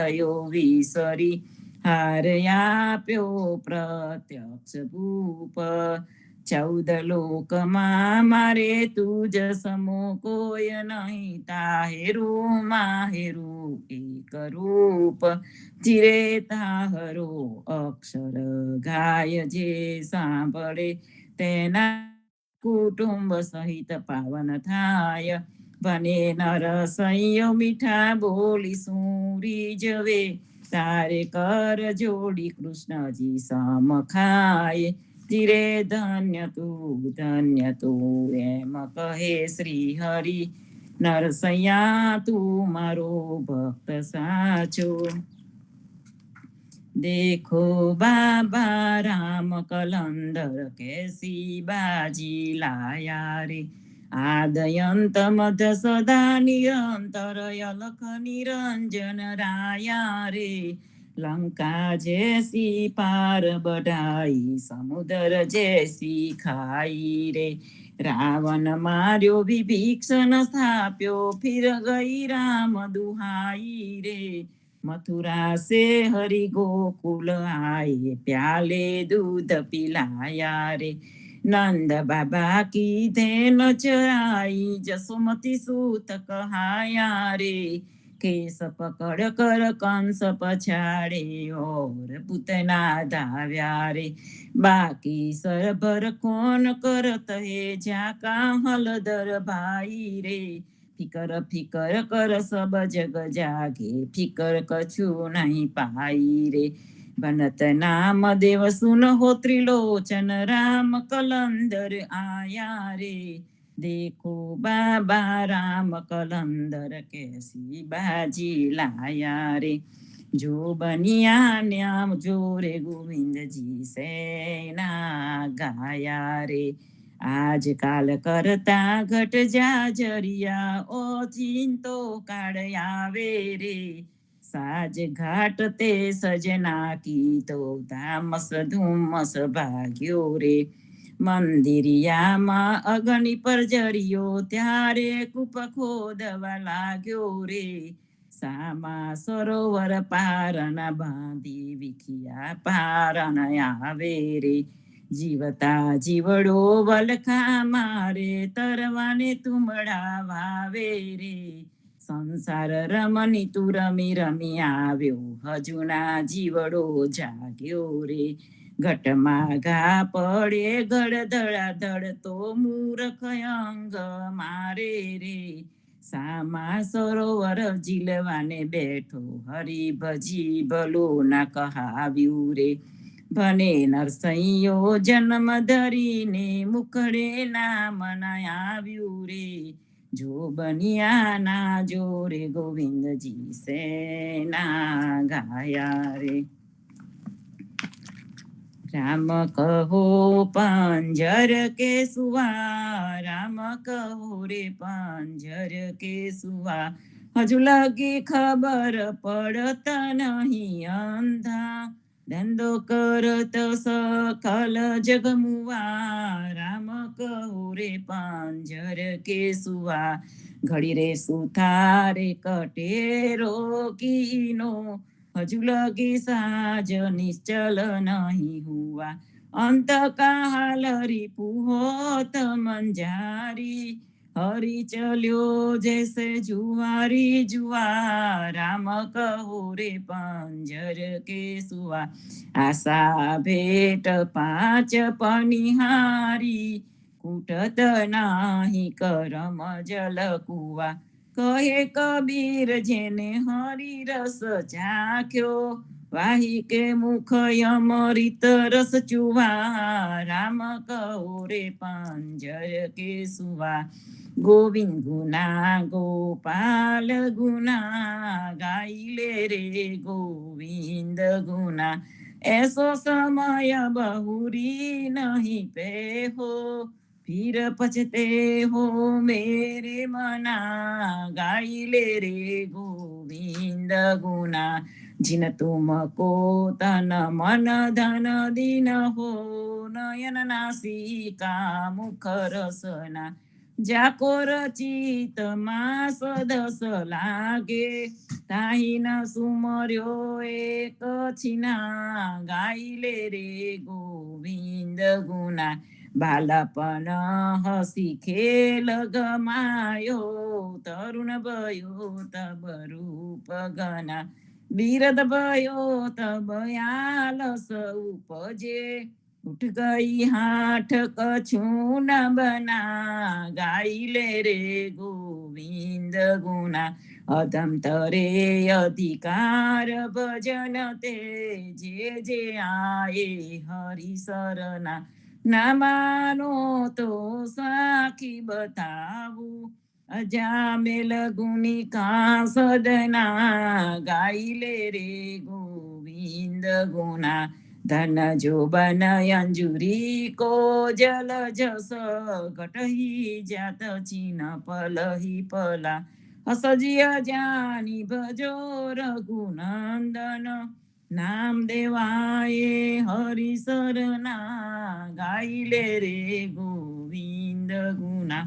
વિસરી હાર આપ્યો પ્રત્યક્ષ ભૂપ 14 લોકમાં મારે તુજ સમો કોઈ નહીં તાહેરું માહેરું એક રૂપ ચિરે તાહરો અક્ષર ગાય જે સાંભળે તેના કુટુંબ સહિત પાવન થાય બને નરસૈયો મીઠા બોલી સુરી જવે તારે કર જોડી કૃષ્ણજી સમ ખાય ધીરે ધન્ય તું એમ કહે શ્રી હરિ નરસૈયા તું મારો ભક્ત સાચો देखो बाबा राम कलंदर कैसी बाजी लाया रे आदयंत मध्य सदा निरंतर अलख निरंजन राया रे लंका जैसी पार बढ़ाई समुद्र जैसी खाई रे रावण मार्यो विभीषण स्थाप्यो फिर गई राम दुहाई रे मथुरा से हरि गोकुल आए प्याले दूध पिलाया रे नंद बाबा की धेन चराई जसोमती सूत कहाया रे केस पकड़ कर कंस पछाड़े और पुतना धाव्या रे बाकी सरभर कौन करत है जाका हलदर भाई रे फिकर फिकर कर सब जग जागे फिकर कछु नहीं पाई रे बनत नाम देव सुन हो त्रिलोचन राम कलंदर आया रे देखो बाबा राम कलंदर कैसी बाजी लाया रे जो बनिया न्याम जोरे गोविंद जी से ना गाया रे આજકાલ કરતા ઘટ જાજરિયા ઓચિંતો કાળ આવે રે સાજ ઘાટ તે સજના કીધો ધામસ ધુમ્મસ ભાગ્યો રે મંદિરિયામાં અગ્નિ પર જરિયો ત્યારે કૂપ ખોદવા લાગ્યો રે સામા સરોવર પારણ બાંધી વિખિયા પારણ આવે રે જીવતા જીવડો વલખા મારે તરવાને તુમડા વાવે રે સંસાર રમની તું રમી રમી આવ્યો હજુના જીવડો જાગ્યો રે ઘટમાં ઘા પડે ગળધડા ધડ તો મૂરખ અંગ મારે રે સામા સરોવર જીલવાને બેઠો હરી ભજી ભલો ના કહાવ્યું રે भने नरसैयो जन्म धरीने मुखडे नाम આવ્યું રે જો બનિયા ના જોરે ગોવિંદ जी से ना गाया रे राम कहो पंजर के सुवा राम कहो रे पंजर के सुवा हजू लगी खबर पड़ता नहीं अंधा धंधो करत सकल जगमुआ राम कहो रे पंजर के सुआ घड़ी रे सुथारे कटेरो कीनो हजू लगी साज निश्चल नहीं हुआ अंत कालरी पुहोत मंजारी हरि चल्यो जैसे जुआरी जुआ राम कहो रे पंजर के सुआ आशा भेट पाँच पनिहारी कूटत नाही करम जल कुआ कहे कबीर जेने हरि रस चाख्यो वाही के मुख अमृत रस चुवा राम कहो रे पंजर के सुआ गोविंद गुना गोपाल गुना गाइले रे गोविंद गुना ऐसो समय बहुरी नहीं पे हो फिर पछते हो मेरे मना गाइले रे गोविंद गुना जिन तुमको तन मन धन दीन हो नयन नासिका मुख रसना જાકોર ચિતમાં સદસ લાગે, તાહી ન સુમર્યો એક છીના, ગાઈ લે રે ગોવિંદ ગુના. બાલપન હસી ખેલ ગમાયો, તરુણ ભયો તબ રૂપ ગના. બિરદ ભયો તબ આલસ ઉપજે, ઉઠ ગઈ હાથ કછું ન બના, ગાઈ લે રે ગોવિંદ ગુના. અધમ તરે અધિકાર ભજન તે, જે જે આએ હરિ શરણા. ના માનો તો સાખી બતાવું, અજામેલ ગુની કા સદના, ગાઈ લે રે ગોવિંદ ગુના. ધન જો બન અંજુરી કો જલ જસ, ઘટહી જાત ચીન પલહી પલા. હસજિય જાની ભજો રઘુનંદન, નામ દેવાય હરિ શરણા, ગાઈ લે રે ગોવિંદ ગુના.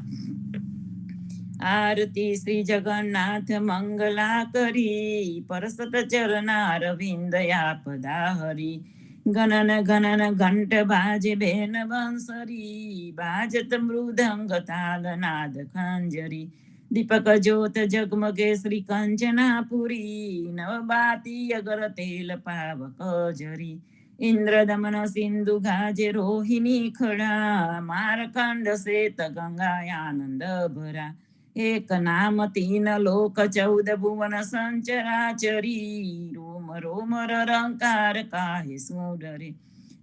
આરતી શ્રી જગન્નાથ મંગલા કરી, પરસત ચરનાર વિંદયા પદા હરી. ગણન ગણન ઘંટ બાજે બેન બંસરી, બાજત મૃદંગ તાલ નાદ ખાંજરી. દીપક જ્યોત જગમગે શ્રી કંચનાપુરી, નવબાતી અગર તેલ પાવક જરી. ઇન્દ્ર દમન સિંધુ ગાજે રોહિણી ખડા, મારકંડ શ્વેત ગંગા આનંદ ભરા. એક નામ તીન લોક 14 ભુવન સંચરાચરી, રોમ રોમ રંકાર કાહે શું ડરે.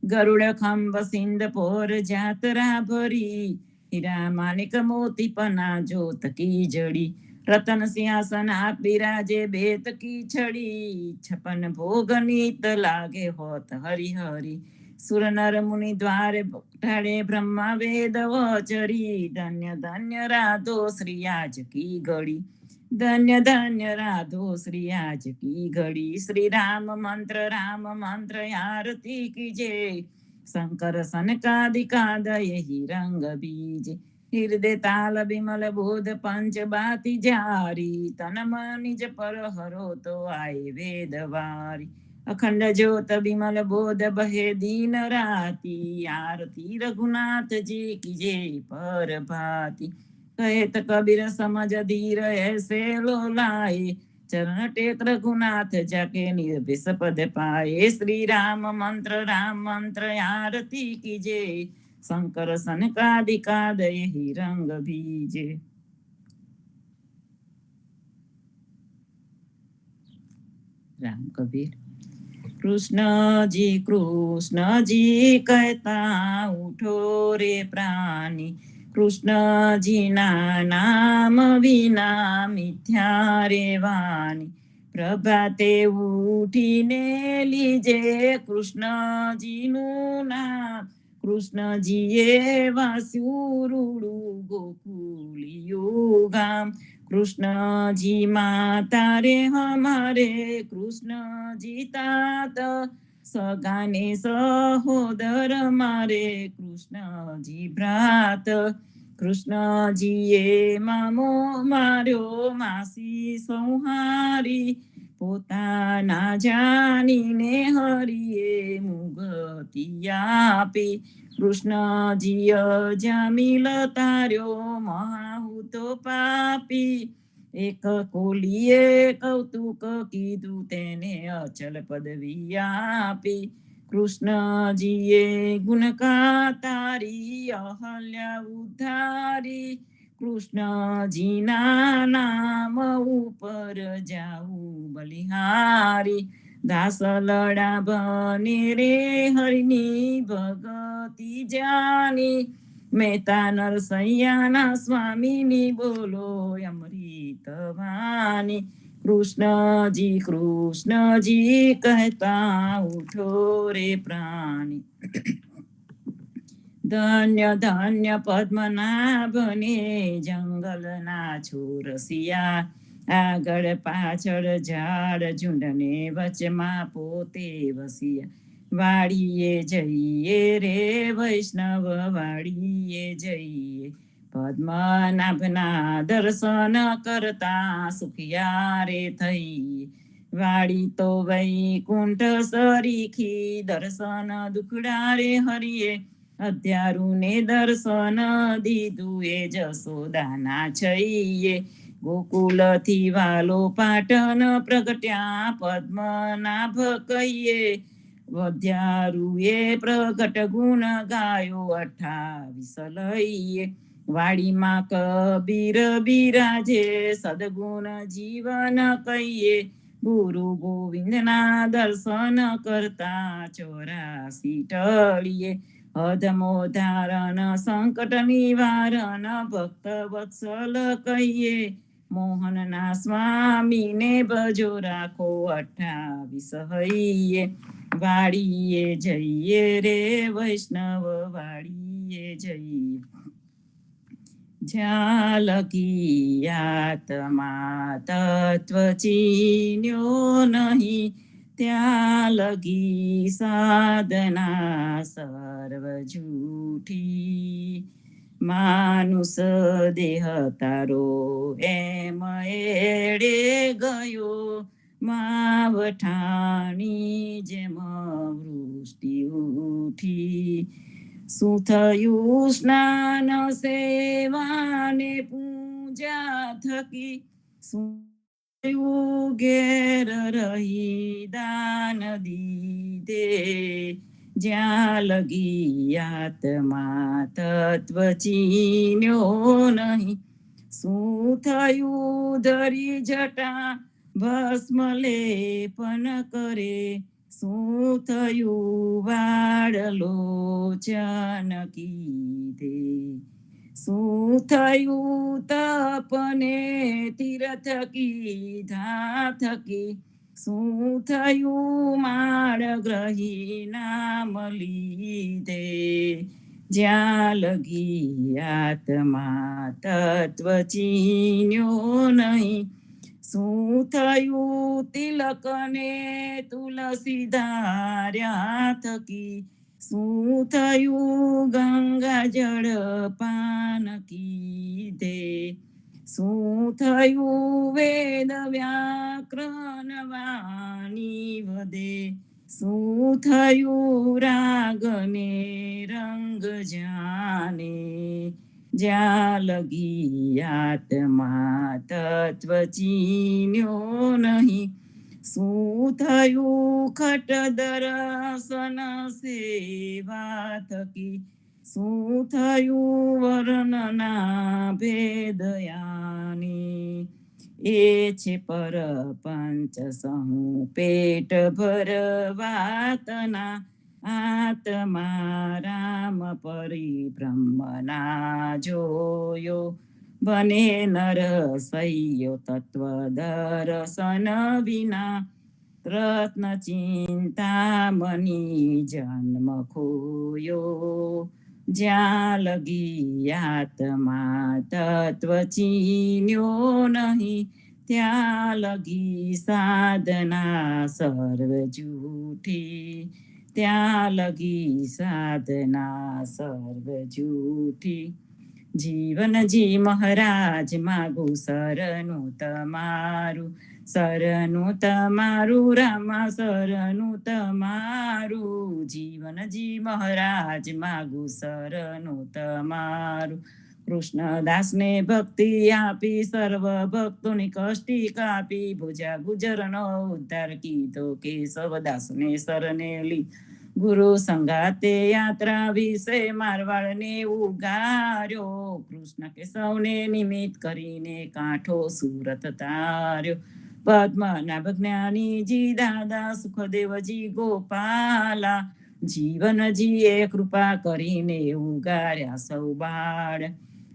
ગરુડ ખંભ સિંધ પોર જાતરા ભરી, હીરા માણિક મોતી પના જોત કી જડી. રતન સિંહાસન આપ બિરાજે બેત કી છડી, 56 ભોગ નીત લાગે હોત હરિહરી. સુર નર મુનિ દ્વારે ઢાળે બ્રહ્મા વેદ વચરી, ધન્ય ધન્ય રાધો શ્રી આજ કી ઘડી. ધન્ય ધન્ય રાધો શ્રી આજ કી ઘડી. શ્રી રામ મંત્ર આરતી કીજે, શંકર સનકાદિકા यही रंग बीज. हृदय ताल बिमल बोध पंच बाती जारी, तन मन निज पर हरो तो आए वेद वारी. अखंड ज्योत बिमल बोध बहे दीन राती, आरती रघुनाथ जी की जय पर भाती. कहत कबीर समझ धीर ऐसे लो लाए, चरण टेक रघुनाथ जाके निर्भिस पद पाए. श्री राम मंत्र आरती कीजे, शंकर सनकादिका यही रंग बीजे. राम कबीर. कृष्ण जी कहता उठो रे प्राणी, कृष्ण जी ना नाम विना मिथ्या रे वाणी. प्रभाते उठीने लीजे कृष्ण जी નું નામ, કૃષ્ણજીએ વાસ્યું રૂડું ગોકુલિયું ગામ. કૃષ્ણજી માતા રે હમારે, કૃષ્ણજી तात સગાને સહોદર મારે, કૃષ્ણજી ભ્રાત. કૃષ્ણજીએ મામો માર્યો માસી સંહારી, પોતાના જાણીને હરિએ મુગતિ આપી. કૃષ્ણજી જામીલ તાર્યો મહાહૂતો પાપી, એક કોલીએ કૌતુક કીધું તેને અચલ પદવી આપી. કૃષ્ણજીએ ગુણકા તારી અહલ્યા ઉદ્ધારી, કૃષ્ણજીના નામ ઉપર જાવું બલિહારી. દાસલડા બને રે હરિની ભગતિ જાની, મહેતા નરસૈયાના સ્વામીની બોલો અમૃત વાણી. કૃષ્ણજી કહેતા ઉઠો રે પ્રાણી. ધન્ય ધન્ય પદ્મનાભને જંગલના છોરસિયા, આગળ પાછળ ઝાડ ઝુંડને વચમાં પોતે વસિયા. વાડીએ જઈએ રે વૈષ્ણવ વાડીએ જઈએ, પદ્મનાભના દર્શન કરતા સુખિયા રે થઈ. વાળી તો વૈકુંઠ સરીખી દર્શન દુખડા રે હરિએ. અધ્યારુને દર્શન દીધું એ જસોદાના છઈએ. ગોકુલથી વાલો પાટણ પ્રગટ્યા પદ્મનાભ કહીએ. અધ્યારુએ પ્રગટ ગુણ ગાયો 28 લઈએ. વાડીમાં કબીર બિરાજે સદગુણ જીવન કહીએ. ગુરુ ગોવિંદના દર્શન કરતા 84 ટળીએ. અધમો ધારણ સંકટ નિવારણ ભક્ત વત્સલ કહીએ. મોહનના સ્વામીને ભજો રાખો 28 હૈયે. વાડીએ જઈએ રે વૈષ્ણવ વાડીએ જઈએ. જ્યાં લગી આત્મા તત્વ ચીન્યો નહીં ત્યાં લગી સાધના સર્વ જૂઠી. માનુષ દેહ તારો એમ એડે ગયો માવઠાની જેમ વૃષ્ટિ ઉઠી. શું થયું સ્નાન સેવાને પૂજા થકી. શું થયું ઘેર રહી દાન દીધે. જ્યાં લગી આત્મા તત્વ ચીન્યો નહીં. શું થયું ધરી જટા ભસ્મ લેપન કરે. શું થયું વાળ લોચન કીધે. શું થયું તપને તીર્થ કીધા થકી. શું થયું માળ ગ્રહી નામ લીધે. જ્યાં લગી આત્મા તત્વ ચીન્યો નહીં. શું થયું તિલકને તુલસી ધાર્યા થકી. શું થયું ગંગા જળ પાન કીધે. શું થયું વેદ વ્યાકરણ વાણી વધે. શું થયું રાગને રંગ જાને. જ્યાં લગી આત્મા તત્વ ચીન્યો નહીં. શું થયું ખટ દર્શન સેવા થકી. શું થયું વર્ણના ભેદયાને. એ છે પરપંચ સહુ પેટ ભરવાતના. આત્મા રામ પરિબ્રહ્મના જોયો. બને નર સૈયો તત્વ દર્શન વિના. રત્ન ચિંતામણી જન્મ ખોયો. જ્યાં લગી આત્મા તત્વ ચીન્યો નહીં. ત્યાં લગી સાધના સર્વ જૂઠી. ત્યાં લગી સાધના સર્વ જૂઠી. જીવનજી મહારાજ માગું શરણું તમારું. શરણું તમારું રામા શરણું તમારું. જીવનજી મહારાજ માગું શરણું તમારું. કૃષ્ણદાસને ભક્તિ આપી સર્વ ભક્તોની કષ્ટી કાપી. ભુજા ગુજરનો ઉદ્ધાર કીધો કેશવદાસને શરણે લી. ગુરુ સંગાતે યાત્રા વિશે મારવાડને ઉગાર્યો. કૃષ્ણ કેશવને નિમિત્ત કરીને કાંઠો સુરત તાર્યો. પદ્મનાભ જ્ઞાનીજી દાદા સુખદેવજી ગોપાલા. જીવનજીએ કૃપા કરીને ઉગાર્યા સૌ બાળ.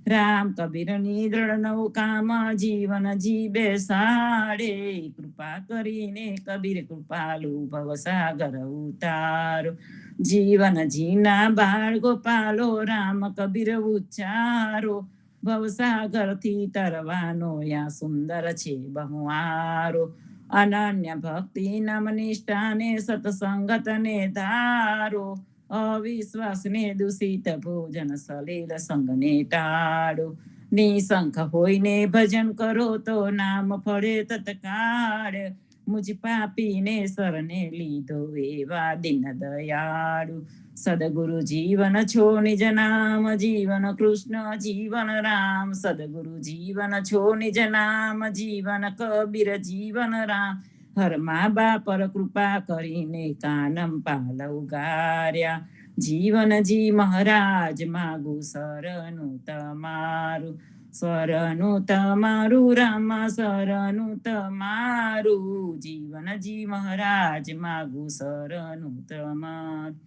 રામ કબીરની દ્રઢ નૌકામાં જીવનજી બેસાડે. કૃપા કરીને કબીર કૃપાલુ ભવસાગર ઉતારો. જીવનજીના બાળ ગોપાલો રામ કબીર ઉચ્ચારો. ભવસાગરથી તરવાનો યા સુંદર છે બહુઆરો. અનન્ય ભક્તિ નમ નિષ્ઠાને સત્સંગતને ધારો. અવિશ્વાસને દૂષિત ભોજન સલીલ સંગને ટાળો. નિશંક હોઈને ભજન કરો તો નામ ફળે તત્કાળ. મુજ પાપીને શરણે લીધો એવા દિન દયાળુ. સદગુરુ જીવન છો નિજ નામ જીવન કૃષ્ણ જીવન રામ. સદગુરુ જીવન છો નિજ નામ જીવન કબીર જીવન રામ. હર મા બાપ પર કૃપા કરીને કાનમ પાલ ઉગાર્યા. જીવનજી મહારાજ માગું શરણું તમારું. શરણું તમારું રામ શરણું તમારું. જીવનજી મહારાજ માગું શરણું તમારું.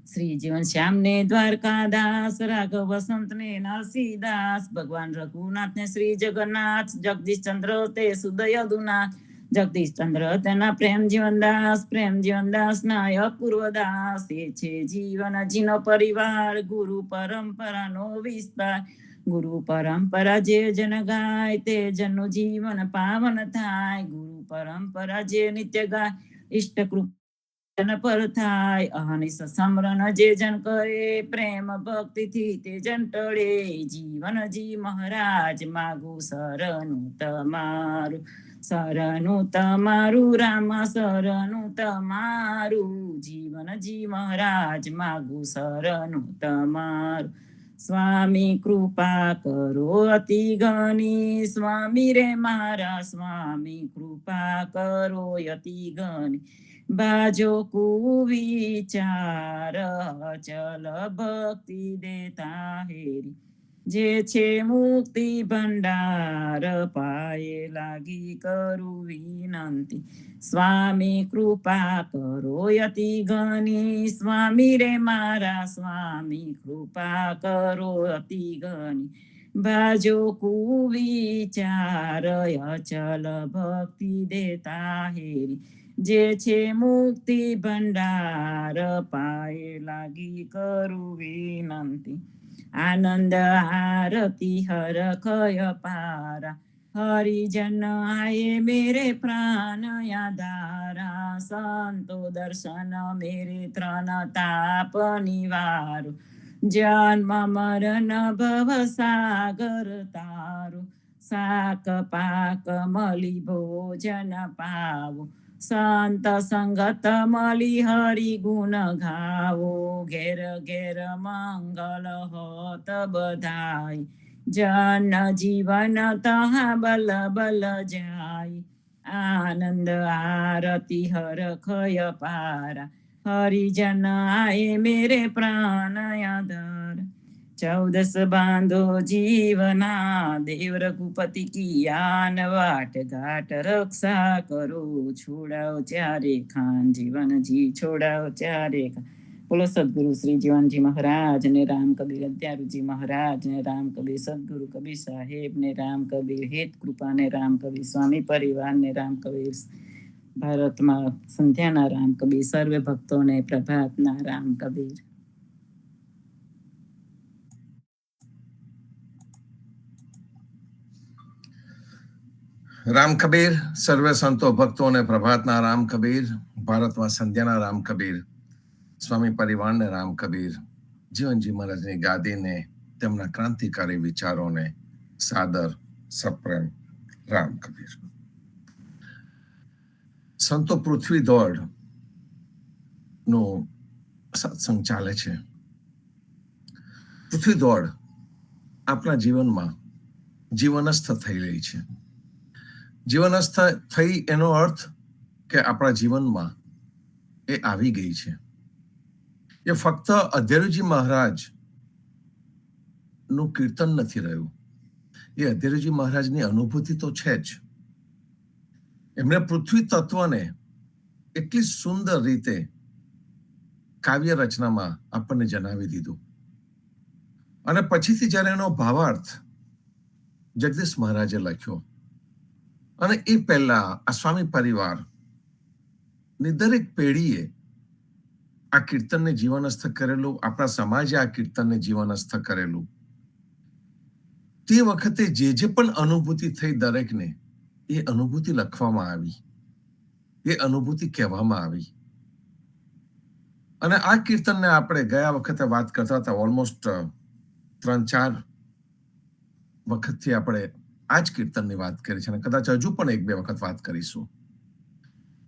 શ્રી જીવન શ્યામ ને દ્વારકાદાસ રાઘવ વસંત ને નરસિંહદાસ. ભગવાન રઘુનાથ ને શ્રી જગન્નાથ. જગદીશ ચંદ્ર તે સુદય દુનાથ. જગદીશ ચંદ્ર તેના પ્રેમ જીવનદાસ. પ્રેમ જીવનદાસ ના અપૂર્વદાસ. એ છે જીવનજીનો પરિવાર. ગુરુ પરંપરાનો વિસ્તાર. ગુરુ પરંપરા જે જન ગાય તે જનનું જીવન પાવન થાય. ગુરુ પરંપરા જે નિત્ય ગાય ઇષ્ટ કૃપા પર થાય. અહનિશ સમરણ જે જન કરે પ્રેમ ભક્તિથી તે જન ટળે. જીવનજી મહારાજ માગું શરણું તમારું. શરણું તમારું રામ શરણું તમારું. જીવનજી મહારાજ માગું શરણું તમારું. સ્વામી કૃપા કરો અતિ ઘણી. સ્વામી રે મારા સ્વામી કૃપા કરો અતિ ઘણી. બાજો કુવિચાર ચલ ભક્તિ દેતા હેરી. જે છે મુક્તિ ભંડાર પાયે લાગી કરું વિનંતી. સ્વામી કૃપા કરો અતિ ઘણી. સ્વામી રે મારા સ્વામી કૃપા કરો અતિ ઘણી. બાજો કુવિચાર અચલ ભક્તિ દેતા હેરી. જે છે મુક્તિ ભંડાર પાયે લાગી કરું વિનંતી. આનંદ આરતી હર ખય પારા. હરિજન આયે મેરે પ્રાણ આધારા. સંતો દર્શન મેરે ત્રણ તાપ નિવારો. જન્મ મરણ ભવ સાગર તારો. શાક પાક મળી ભોજન પાવો. સંત સંગત મળી હરિ ગુણ ગાવો. ઘેર ઘેર મંગલ હોત બધાય. જન જીવન તહા બલ બલ જાય. આનંદ આરતી હર ખય પારા. હરિજન આયે મેરે પ્રાણ આધાર. 14 બાંધો જીવના દેવ રઘુપતિ કી આન વાટ ઘાટ. રક્ષા કરો છોડાઓ ચારે ખાન. જીવનજી છોડાઓ ચારે ખાન. બોલો સદગુરુ શ્રી જીવનજી મહારાજ ને રામ કબીર અદ્યારુજી મહારાજ ને રામ કબીર સદગુરુ કબીર સાહેબ ને રામ કબીર હેત કૃપા ને રામ કબીર સ્વામી પરિવાર ને રામ કબીર. ભારતમાં સંધ્યાના રામ કબીર. સર્વે ભક્તોને પ્રભાતના રામ કબીર. રામ કબીર. સર્વે સંતો ભક્તોને પ્રભાતના રામ કબીર. ભારતમાં સંધ્યાના રામ કબીર. સ્વામી પરિવારને રામ કબીર. જીવનજી મહારાજની ગાદીને તેમના ક્રાંતિકારી વિચારોને સાદર સપ્રેમ રામ કબીર. સંતો પૃથ્વી દોડ નો સત્સંગ ચાલે છે. પૃથ્વી દોડ આપણા જીવનમાં જીવનસ્થ થઈ રહી છે. જીવનસ્થ થઈ એનો અર્થ કે આપણા જીવનમાં એ આવી ગઈ છે. એ ફક્ત અધ્યરુજી મહારાજ નું કીર્તન નથી રહ્યું. એ અધ્યરુજી મહારાજની અનુભૂતિ તો છે જ. એમણે પૃથ્વી તત્વને એટલી સુંદર રીતે કાવ્ય રચનામાં આપણને જણાવી દીધું. અને પછીથી જ્યારે એનો ભાવાર્થ જગદીશ મહારાજે લખ્યો અને એ પહેલા આ સ્વામી પરિવાર ની દરેક પેઢીએ આ કીર્તનને જીવનસ્થ કરેલું. આપણા સમાજે આ કીર્તનને જીવનસ્થ કરેલું. તે વખતે જે પણ અનુભૂતિ થઈ દરેકને એ અનુભૂતિ લખવામાં આવી. એ અનુભૂતિ કહેવામાં આવી. અને આ કીર્તનને આપણે ગયા વખતે વાત કરતા હતા, ઓલમોસ્ટ 3-4 વખતથી આપણે આ જ કીર્તનની વાત કરી છે અને કદાચ હજુ પણ 1-2 વખત વાત કરીશું.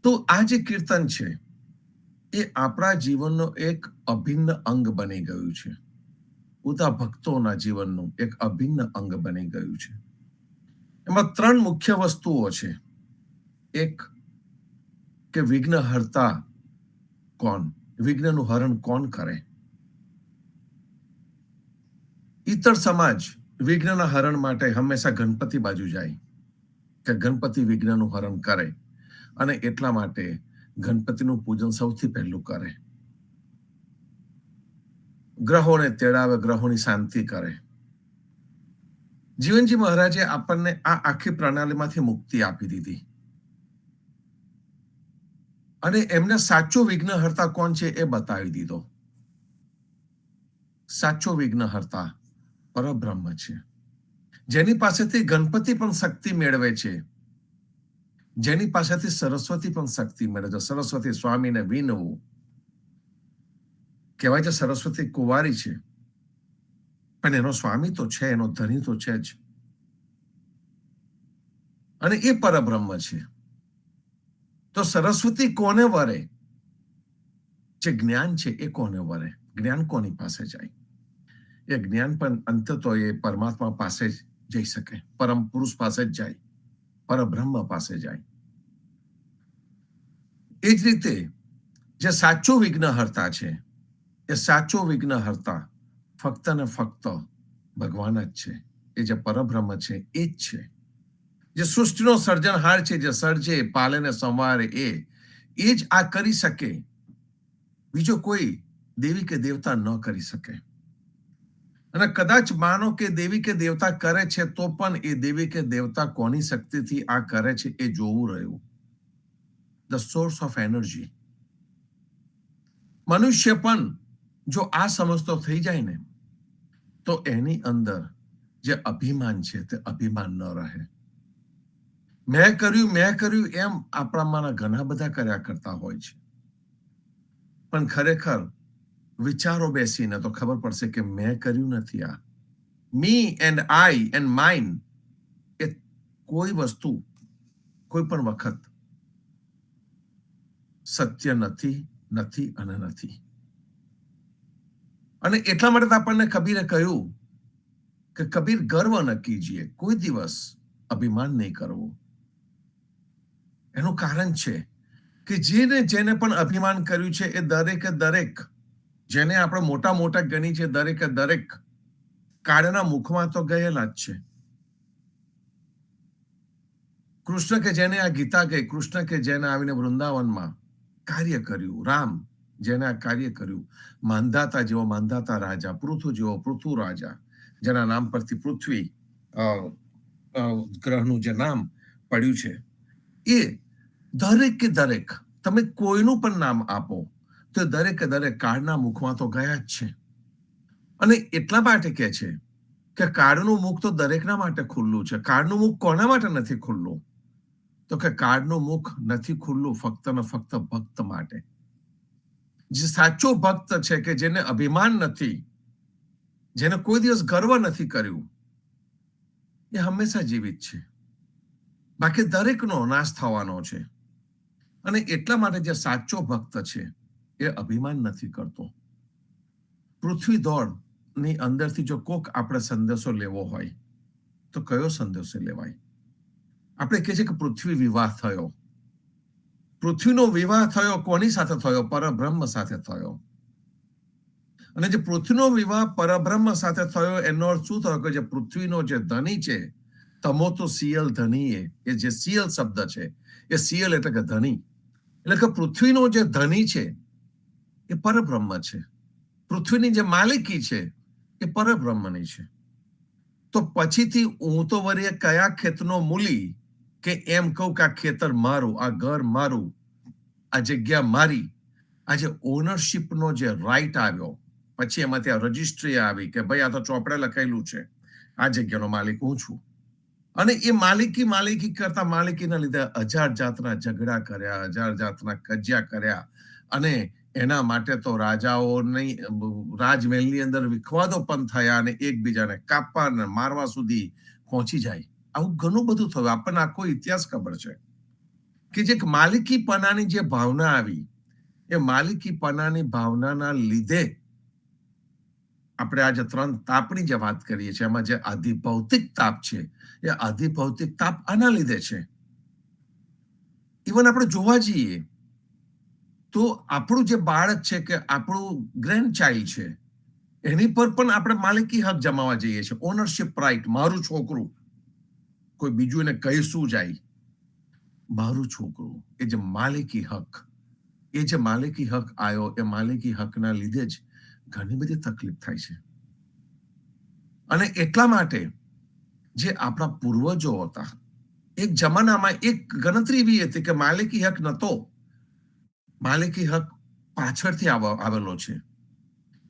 તો આ જે કીર્તન છે એ આપણા જીવનનો એક અભિન્ન અંગ બની ગયું છે. ઉતા ભક્તોના જીવનનું એક અભિન્ન અંગ બની ગયું છે. એમાં 3 મુખ્ય વસ્તુઓ છે. એક કે વિઘ્નહર્તા કોણ, વિઘ્નનું હરણ કોણ કરે. ઇતર સમાજ વિઘ્નના હરણ માટે હંમેશા ગણપતિ બાજુ જાય કે ગણપતિ વિઘ્નનું હરણ કરે અને એટલા માટે ગણપતિનું પૂજન સૌથી પહેલું કરે. ગ્રહોને તેડાવે, ગ્રહોની શાંતિ કરે. જીવનજી મહારાજે આપણને આ આખી પ્રણાલીમાંથી મુક્તિ આપી દીધી અને એમને સાચો વિઘ્નહર્તા કોણ છે એ બતાવી દીધો. સાચો વિઘ્નહર્તા પરબ્રહ્મ છે, જેની પાસેથી ગણપતિ પણ શક્તિ મેળવે છે, જેની પાસેથી સરસ્વતી પણ શક્તિ મેળવે છે. સરસ્વતી સ્વામીને વિનવું. કહેવાય છે સરસ્વતી કુંવારી છે, પણ એનો સ્વામી તો છે, એનો ધણી તો છે જ, અને એ પરબ્રહ્મ છે. તો સરસ્વતી કોને વરે? જે જ્ઞાન છે એ કોને વરે? જ્ઞાન કોની પાસે જાય? એ જ્ઞાન પણ અંતતો એ પરમાત્મા પાસે જ જઈ શકે, પરમ પુરુષ પાસે જ જાય, પરબ્રહ્મ પાસે જાય. એ જ રીતે જે સાચો વિઘ્નહર્તા છે, એ સાચો વિઘ્નહર્તા ફક્ત ને ફક્ત ભગવાન જ છે. એ જે પરબ્રહ્મ છે એ જ છે. જે સૃષ્ટિનો સર્જનહાર છે, જે સર્જે, પાલે ને સંવારે, એ જ આ કરી શકે. બીજો કોઈ દેવી કે દેવતા ન કરી શકે. અને કદાચ માનો કે દેવી કે દેવતા કરે છે તો પણ એ દેવી કે દેવતા કોની શક્તિથી આ કરે છે એ જોવું રહ્યું. The source of energy. મનુષ્ય પણ જો આ સમજતો થઈ જાય ને તો એની અંદર જે અભિમાન છે તે અભિમાન ન રહે. મેં કર્યું એમ આપણામાંના ઘણા બધા કર્યા કરતા હોય છે, પણ ખરેખર વિચારો બેસીને તો ખબર પડશે કે મેં કર્યું નથી. આ me and I and mine એ કોઈ વસ્તુ કોઈ પણ વખત સત્ય નથી અને નથી. અને એટલા માટે આપણને કબીરે કહ્યું કે કબીર ગર્વ ન કીજીએ, કોઈ દિવસ અભિમાન નહીં કરવું. એનું કારણ છે કે જેને પણ અભિમાન કર્યું છે એ દરેક જેને આપણે મોટા ગણી છે, દરેક કાળના મુખમાં તો ગયેલા જ છે. કૃષ્ણ કે જેને આ ગીતા ગઈ, કૃષ્ણ કે જેને આવીને વૃંદાવનમાં કાર્ય કર્યું, રામ જેને આ કાર્ય કર્યું, માંધાતા જેવો માંધાતા રાજા, પૃથુ જેવો પૃથુ રાજા, જેના નામ પરથી પૃથ્વી ગ્રહનું જે નામ પડ્યું છે, એ દરેક તમે કોઈનું પણ નામ આપો તો દરેક કાળના મુખમાં તો ગયા જ છે. અને એટલા માટે કે છે કે કાળનું મુખ તો દરેકના માટે ખુલ્લું છે. કાળનું મુખ કોના માટે નથી ખુલ્લું? તો કે કાળનું મુખ નથી ખુલ્લું ફક્ત ને ફક્ત ભક્ત માટે. જે સાચો ભક્ત છે, કે જેને અભિમાન નથી, જેને કોઈ દિવસ ગર્વ નથી કર્યું, એ હંમેશા જીવિત છે. બાકી દરેકનો નાશ થવાનો છે. અને એટલા માટે જે સાચો ભક્ત છે એ અભિમાન નથી કરતો. પૃથ્વી દોડની અંદરથી જો કોક આપણે સંદેશો લેવો હોય તો કયો સંદેશો લેવાય? આપણે કહે છે કે પૃથ્વી વિવાહ થયો. પૃથ્વીનો વિવાહ થયો કોની સાથે થયો? પરબ્રહ્મ સાથે થયો. અને જે પૃથ્વીનો વિવાહ પરબ્રહ્મ સાથે થયો એનો અર્થ શું થયો? કે જે પૃથ્વીનો જે ધણી છે, તમો તો સિયલ ધની, એ જે સિયલ શબ્દ છે, એ સિયલ એટલે કે ધની, એટલે કે પૃથ્વીનો જે ધની છે એ પરબ્રહ્મ છે. પૃથ્વીની જે માલિકી છે એ પરબ્રહ્મની છે. તો પછીથી હું તો વળી કયા ખેતનો મૂલી કે એમ કહું કે આ ખેતર મારું, આ ઘર મારું, આ જગ્યા મારી, આ જે ઓનરશિપનો જે રાઈટ આવ્યો, પછી એમાંથી આ રજિસ્ટ્રી આવી કે ભાઈ આ તો ચોપડે લખાયેલું છે, આ જગ્યાનો માલિક હું છું. અને એ માલિકી કરતા માલિકીના લીધે હજાર જાતના ઝઘડા કર્યા, હજાર જાતના કજિયા કર્યા, અને એના માટે તો રાજાઓની રાજમહેલની અંદર વિખવાદો પણ થયા અને એકબીજાને કાપવા અને મારવા સુધી પહોંચી જાય. આવું ઘણું બધું થયું. આપણને આખો ઇતિહાસ ખબર છે કે જે માલિકીપણાની જે ભાવના આવી, એ માલિકીપણાની ભાવનાના લીધે આપણે આજે 3 તાપની જે વાત કરીએ છીએ, એમાં જે આધિભૌતિક તાપ છે, એ આધિભૌતિક તાપ આના લીધે છે. ઇવન આપણે જોવા જઈએ તો આપણું જે બાળક છે કે આપણું ગ્રેન્ડ ચાઇલ્ડ છે, એની પર પણ આપણે માલિકી હક જમાવવા જઈએ છીએ. ઓનરશિપ રાઇટ, મારું છોકરું, કોઈ બીજું એને કહી શું જાય, મારું છોકરું. એ જે માલિકી હક આવ્યો, એ માલિકી હકના લીધે જ ઘણી બધી તકલીફ થાય છે. અને એટલા માટે જે આપણા પૂર્વજો હતા, એક જમાનામાં એક ગણતરી એવી હતી કે માલિકી હક નતો, માલિકી હક પાછળથી આવેલો છે.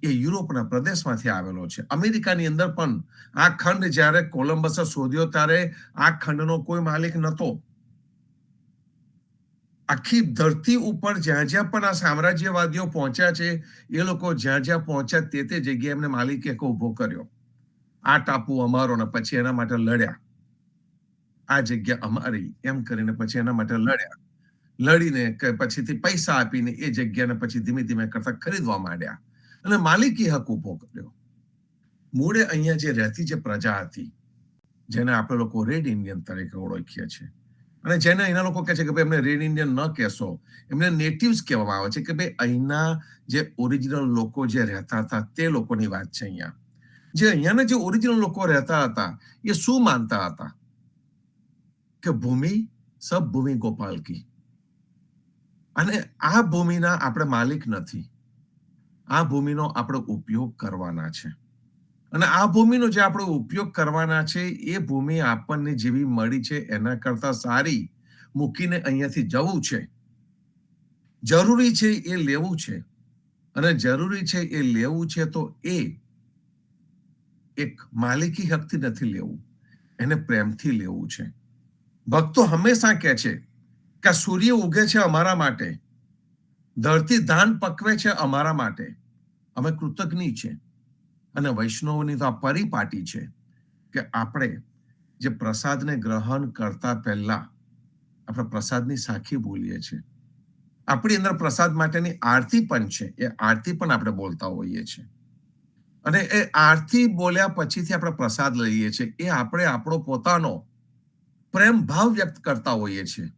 એ યુરોપના પ્રદેશમાંથી આવેલો છે. અમેરિકાની અંદર પણ આ ખંડ જ્યારે કોલંબસે શોધ્યો ત્યારે આ ખંડનો કોઈ માલિક નતો. આખી ધરતી ઉપર જ્યાં જ્યાં પણ આ સામ્રાજ્યવાદીઓ પહોંચ્યા છે, એ લોકો જ્યાં જ્યાં પહોંચ્યા તે જગ્યાએ એમને માલિકી હક ઉભો કર્યો. આ ટાપુ અમારો, ને પછી એના માટે લડ્યા. આ જગ્યા અમારી એમ કરીને પછી એના માટે લડ્યા. લડીને પછીથી પૈસા આપીને એ જગ્યાને પછી ધીમે ધીમે કરતા ખરીદવા માંડ્યા અને માલિકી હક ઉભો કર્યો. મૂળે અહીંયા જે રહેતી જે પ્રજા હતી, જેને આપણે લોકો રેડ ઇન્ડિયન તરીકે ઓળખીએ છીએ, અને જેને અહીંના લોકો કહે છે કે ભાઈ એમને રેડ ઇન્ડિયન ન કહેશો, એમને નેટિવ્સ કહેવામાં આવે છે કે ભાઈ અહીંના જે ઓરિજિનલ લોકો જે રહેતા હતા તે લોકોની વાત છે. અહીંયાના જે ઓરિજિનલ લોકો રહેતા હતા એ શું માનતા હતા કે ભૂમિ સબ ભૂમિ ગોપાલ કી, અને આ ભૂમિના આપણે માલિક નથી, આ ભૂમિનો આપણે ઉપયોગ કરવાના છે. અને આ ભૂમિનો જે આપણે ઉપયોગ કરવાના છે, એ ભૂમિ આપણને જેવી મળી છે એના કરતા સારી મૂકીને અહીંયાથી જવું છે. જરૂરી છે એ લેવું છે, અને જરૂરી છે એ લેવું છે તો એ એક માલિકી હકથી નથી લેવું, એને પ્રેમથી લેવું છે. ભક્તો હંમેશા કહે છે કે સૂર્ય ઉગે છે અમારા માટે, ધરતી ધાન પકવે છે અમારા માટે, અમે કૃતજ્ઞ છે. અને વૈષ્ણવની તો આ પરિપાટી છે કે આપણે જે પ્રસાદને ગ્રહણ કરતા પહેલા આપણે પ્રસાદની સાખી બોલીએ છીએ. આપણી અંદર પ્રસાદ માટેની આરતી પણ છે, એ આરતી પણ આપણે બોલતા હોઈએ છીએ. અને એ આરતી બોલ્યા પછીથી આપણે પ્રસાદ લઈએ છીએ. એ આપણે આપણો પોતાનો પ્રેમ ભાવ વ્યક્ત કરતા હોઈએ છીએ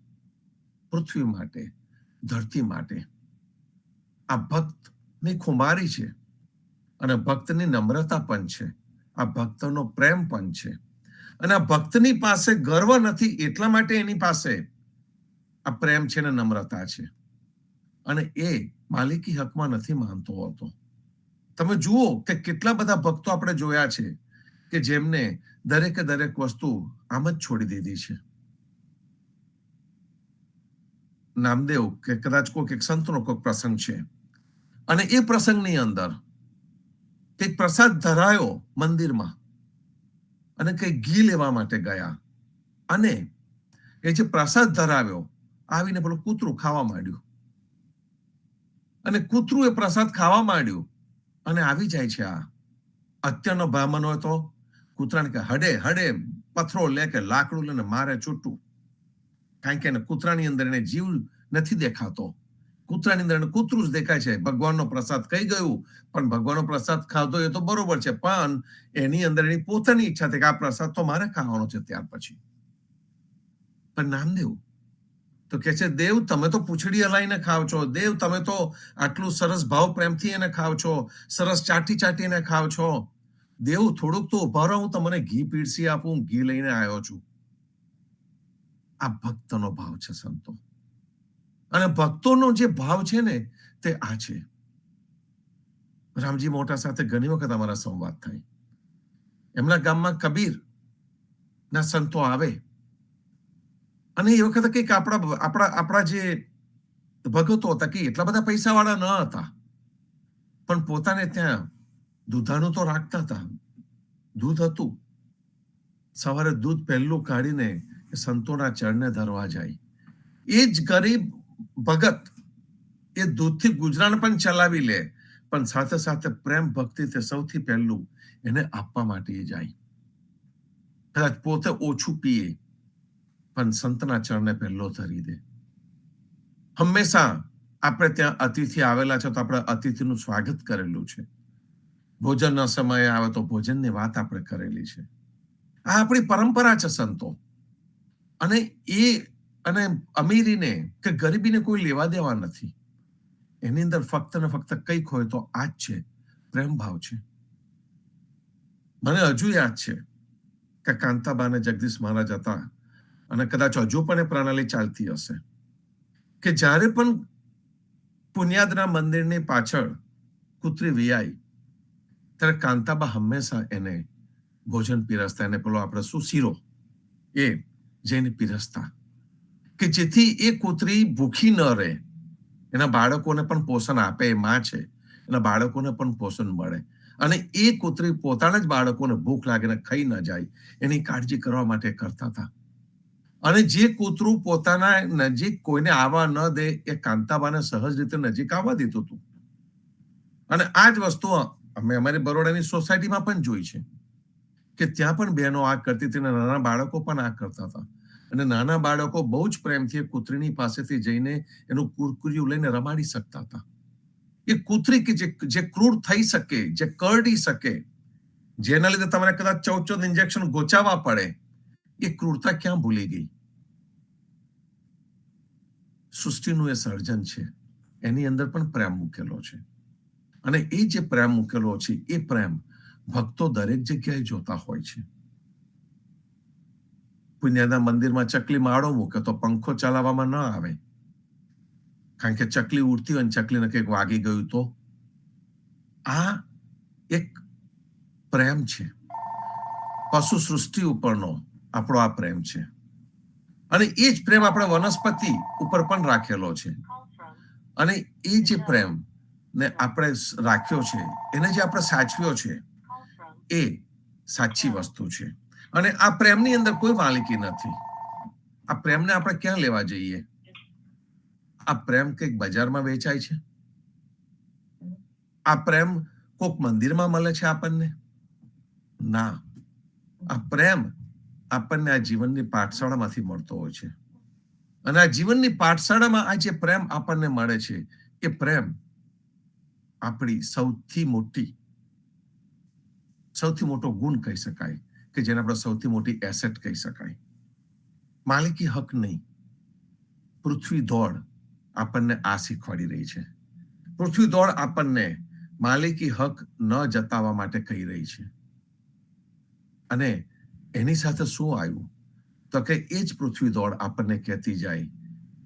પૃથ્વી માટે, ધરતી માટે. આ ભક્તની ખુમારી છે, અને ભક્તની નમ્રતા પણ છે, આ ભક્તનો પ્રેમ પણ છે. અને આ ભક્તની પાસે ગર્વ નથી, એટલા માટે એની પાસે આ પ્રેમ છે ને નમ્રતા છે. અને એ માલિકી હકમાં નથી માનતો હોતો. તમે જુઓ કે કેટલા બધા ભક્તો આપણે જોયા છે કે જેમને દરેકે દરેક વસ્તુ આમ જ છોડી દીધી છે. નામદેવ કે કદાચ કોઈક એક સંતનો કોઈક પ્રસંગ છે, અને એ પ્રસંગની અંદર કંઈક પ્રસાદ ધરાયો મંદિરમાં, અને કંઈક ઘી લેવા માટે ગયા, અને એ જે પ્રસાદ ધરાવ્યો આવીને પેલું કૂતરું ખાવા માંડ્યું, અને કૂતરું એ પ્રસાદ ખાવા માંડ્યું, અને આવી જાય છે આ અત્યારનો બ્રાહ્મણ હોય તો કૂતરાને કે હડે હડે પથરો લે કે લાકડું લઈને મારે છૂટું, કારણ કે એને કૂતરાની અંદર એને જીવ નથી દેખાતો. કૂતરાની અંદર કૂતરું જ દેખાય છે. ભગવાનનો પ્રસાદ કહી ગયું, પણ ભગવાનનો પ્રસાદ ખાધો એ તો બરોબર છે, પણ એની અંદર એની પોતાની ઈચ્છા થઈ કે આ પ્રસાદ તો મારે ખાવાનો છે. ત્યાર પછી પણ નામદેવ તો કે છે, દેવ તમે તો પૂંછડી હલાઈને ખાવ છો, દેવ તમે તો આટલું સરસ ભાવ પ્રેમથી એને ખાવ છો, સરસ ચાટી ચાટીને ખાવ છો, દેવ થોડુંક તો ઉભા રહો, હું તમને ઘી પીરસી આપું, ઘી લઈને આવ્યો છું. આ ભક્તનો ભાવ છે સંતો. અને ભક્તોનો જે ભાવ છે ને તે આ છે. રામજી મોટા સાથે ઘણી વખત અમારા સંવાદ થાય. એમના ગામમાં કબીર ના સંતો આવે, અને એ વખતે કંઈક આપણા જે ભગતો હતા કે એટલા બધા પૈસા વાળા ન હતા, પણ પોતાને ત્યાં દૂધાનું તો રાખતા હતા. દૂધ હતું, સવારે દૂધ પહેલું કાઢીને એ સંતોના ચરણે ધરવા જાય. એ જ ગરીબ ભગત એ દૂધથી ગુજરાન પણ ચલાવી લે, પણ સાથે સાથે પ્રેમ ભક્તિ તે સૌથી પહેલું એને આપવા માટે એ જાય. કદાચ પોતે ઓછું પીએ પણ સંતના ચરણે પહેલો ધરી દે. હંમેશા આપણે ત્યાં અતિથિ આવેલા છે તો આપણે અતિથિનું સ્વાગત કરેલું છે. ભોજનના સમયે આવે તો ભોજનની વાત આપણે કરેલી છે. આ આપણી પરંપરા છે સંતો. અને અને અમીરીને કે ગરીબીને કોઈ લેવા દેવા નથી. એની અંદર ફક્ત ને ફક્ત કંઈક હોય તો આ જ છે, પ્રેમ ભાવ છે. મને હજુ યાદ છે કે કાંતાબા અને જગદીશ મહારાજ હતા, અને કદાચ હજુ પણ એ પ્રણાલી ચાલતી હશે કે જ્યારે પણ પુન્યાદના મંદિરની પાછળ કૂતરી વિયાઈ ત્યારે કાંતાબા હંમેશા એને ભોજન પીરસતા, એને પેલો આપણે શું શીરો એ જઈને પીરસતા, કે જેથી એ કૂતરી ભૂખી ન રહે, એના બાળકોને પણ પોષણ આપે. એ માં છે, એના બાળકોને પણ પોષણ મળે, અને એ કૂતરી પોતાના જ બાળકોને ભૂખ લાગીને ખાઈ ન જાય એની કાળજી કરવા માટે કરતા હતા. અને જે કૂતરું પોતાના નજીક કોઈને આવવા ન દે એ કાંતાબાને સહજ રીતે નજીક આવવા દીધું હતું. અને આ જ વસ્તુ અમે અમારી બરોડાની સોસાયટીમાં પણ જોઈ છે કે ત્યાં પણ બહેનો આ કરતી હતી, નાના બાળકો પણ આ કરતા હતા. અને નાના બાળકો બહુ જ પ્રેમથી કૂતરીની પાસેથી જઈને એનું કુરકુરિયું લઈને રમાડી શકતા હતા. એ કૂતરી કે જે ક્રૂર થઈ શકે, જે કરડી શકે, જેના લીધે તમારે કદાચ 14 ઇન્જેક્શન ગોચાવવા પડે, એ ક્રૂરતા ક્યાં ભૂલી ગઈ? સૃષ્ટિનું એ સર્જન છે, એની અંદર પણ પ્રેમ મૂકેલો છે. અને એ જે પ્રેમ મૂકેલો છે એ પ્રેમ ભક્તો દરેક જગ્યાએ જોતા હોય છે. પુણ્યના મંદિરમાં ચકલી માળો મૂકે તો પંખો ચલાવવામાં ન આવે, કારણ કે ચકલી ઉડતી હોય અને ચકલીને કંઈક વાગી ગયું તો. આ એક પ્રેમ છે, પશુ સૃષ્ટિ ઉપરનો આપણો આ પ્રેમ છે. અને એ જ પ્રેમ આપણે વનસ્પતિ ઉપર પણ રાખેલો છે. અને એ જે પ્રેમ ને આપણે રાખ્યો છે, એને જે આપણે સાચવ્યો છે, એ સાચી વસ્તુ છે. અને આ પ્રેમની અંદર કોઈ માલિકી નથી. આ પ્રેમને આપણે ક્યાં લેવા જઈએ? આ પ્રેમ કંઈક બજારમાં વેચાય છે? આ પ્રેમ કોઈક મંદિરમાં મળે છે આપણને? ના. આ પ્રેમ આપણને આ જીવનની પાઠશાળામાંથી મળતો હોય છે. અને આ જીવનની પાઠશાળામાં આ જે પ્રેમ આપણને મળે છે, એ પ્રેમ આપણી સૌથી મોટો ગુણ કહી શકાય, કે જેને આપણે સૌથી મોટી એસેટ કહી શકાય. માલિકી હક નહીં. પૃથ્વી દોડ આપણને આ શીખવાડી રહી છે. પૃથ્વી દોડ આપણને માલિકી હક ન જતાવવા માટે કહી રહી છે. અને એની સાથે શું આવ્યું તો કે એ જ પૃથ્વી દોડ આપણને કહેતી જાય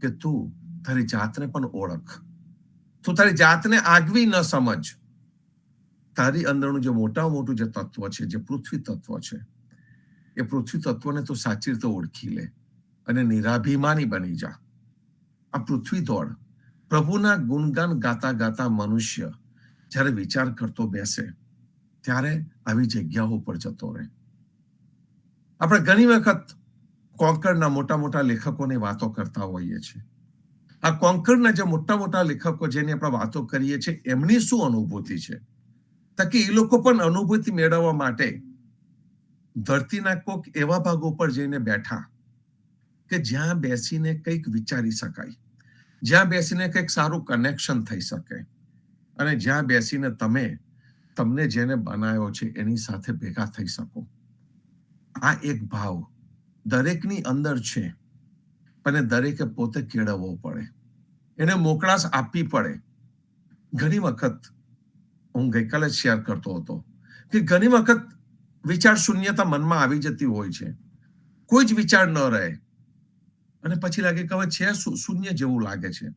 કે તું તારી જાતને પણ ઓળખ, તું તારી જાતને આગવી ન સમજ. તારી અંદરનું જે મોટું જે તત્વ છે, જે પૃથ્વી તત્વ છે, એ પૃથ્વી તત્વને તું સાચી રીતે ઓળખી લે અને નિરાભિમાની બની જા. આ પૃથ્વી દોડ પ્રભુના ગુણગાન ગાતા ગાતા મનુષ્ય જ્યારે વિચાર કરતો બેસે ત્યારે આવી જગ્યાઓ પર જતો રહે. આપણે ઘણી વખત કોંકણના મોટા લેખકોની વાતો કરતા હોઈએ છીએ. આ કોંકણના જે મોટા લેખકો જેની આપણે વાતો કરીએ છીએ, એમની શું અનુભૂતિ છે? તાકી એ લોકો પણ અનુભૂતિ મેળવવા માટે ધરતીના કોઈક એવા ભાગો પર જઈને બેઠા કે જ્યાં બેસીને કંઈક વિચારી શકાય, જ્યાં બેસીને કંઈક સારું કનેક્શન થઈ શકે, અને જ્યાં બેસીને તમને જેને બનાવ્યો છે એની સાથે ભેગા થઈ શકો. આ એક ભાવ દરેકની અંદર છે, પણ દરેકે પોતે કેળવવો પડે, એને મોકળાશ આપવી પડે. ઘણી વખત હું ગઈકાલે શેર કરતો હતો કે ઘણી વખત વિચાર શૂન્યતા મનમાં આવી જતી હોય છે, કોઈ જ વિચાર ન રહે, અને પછી લાગે કે હવે છે શું, શૂન્ય જેવું લાગે છે,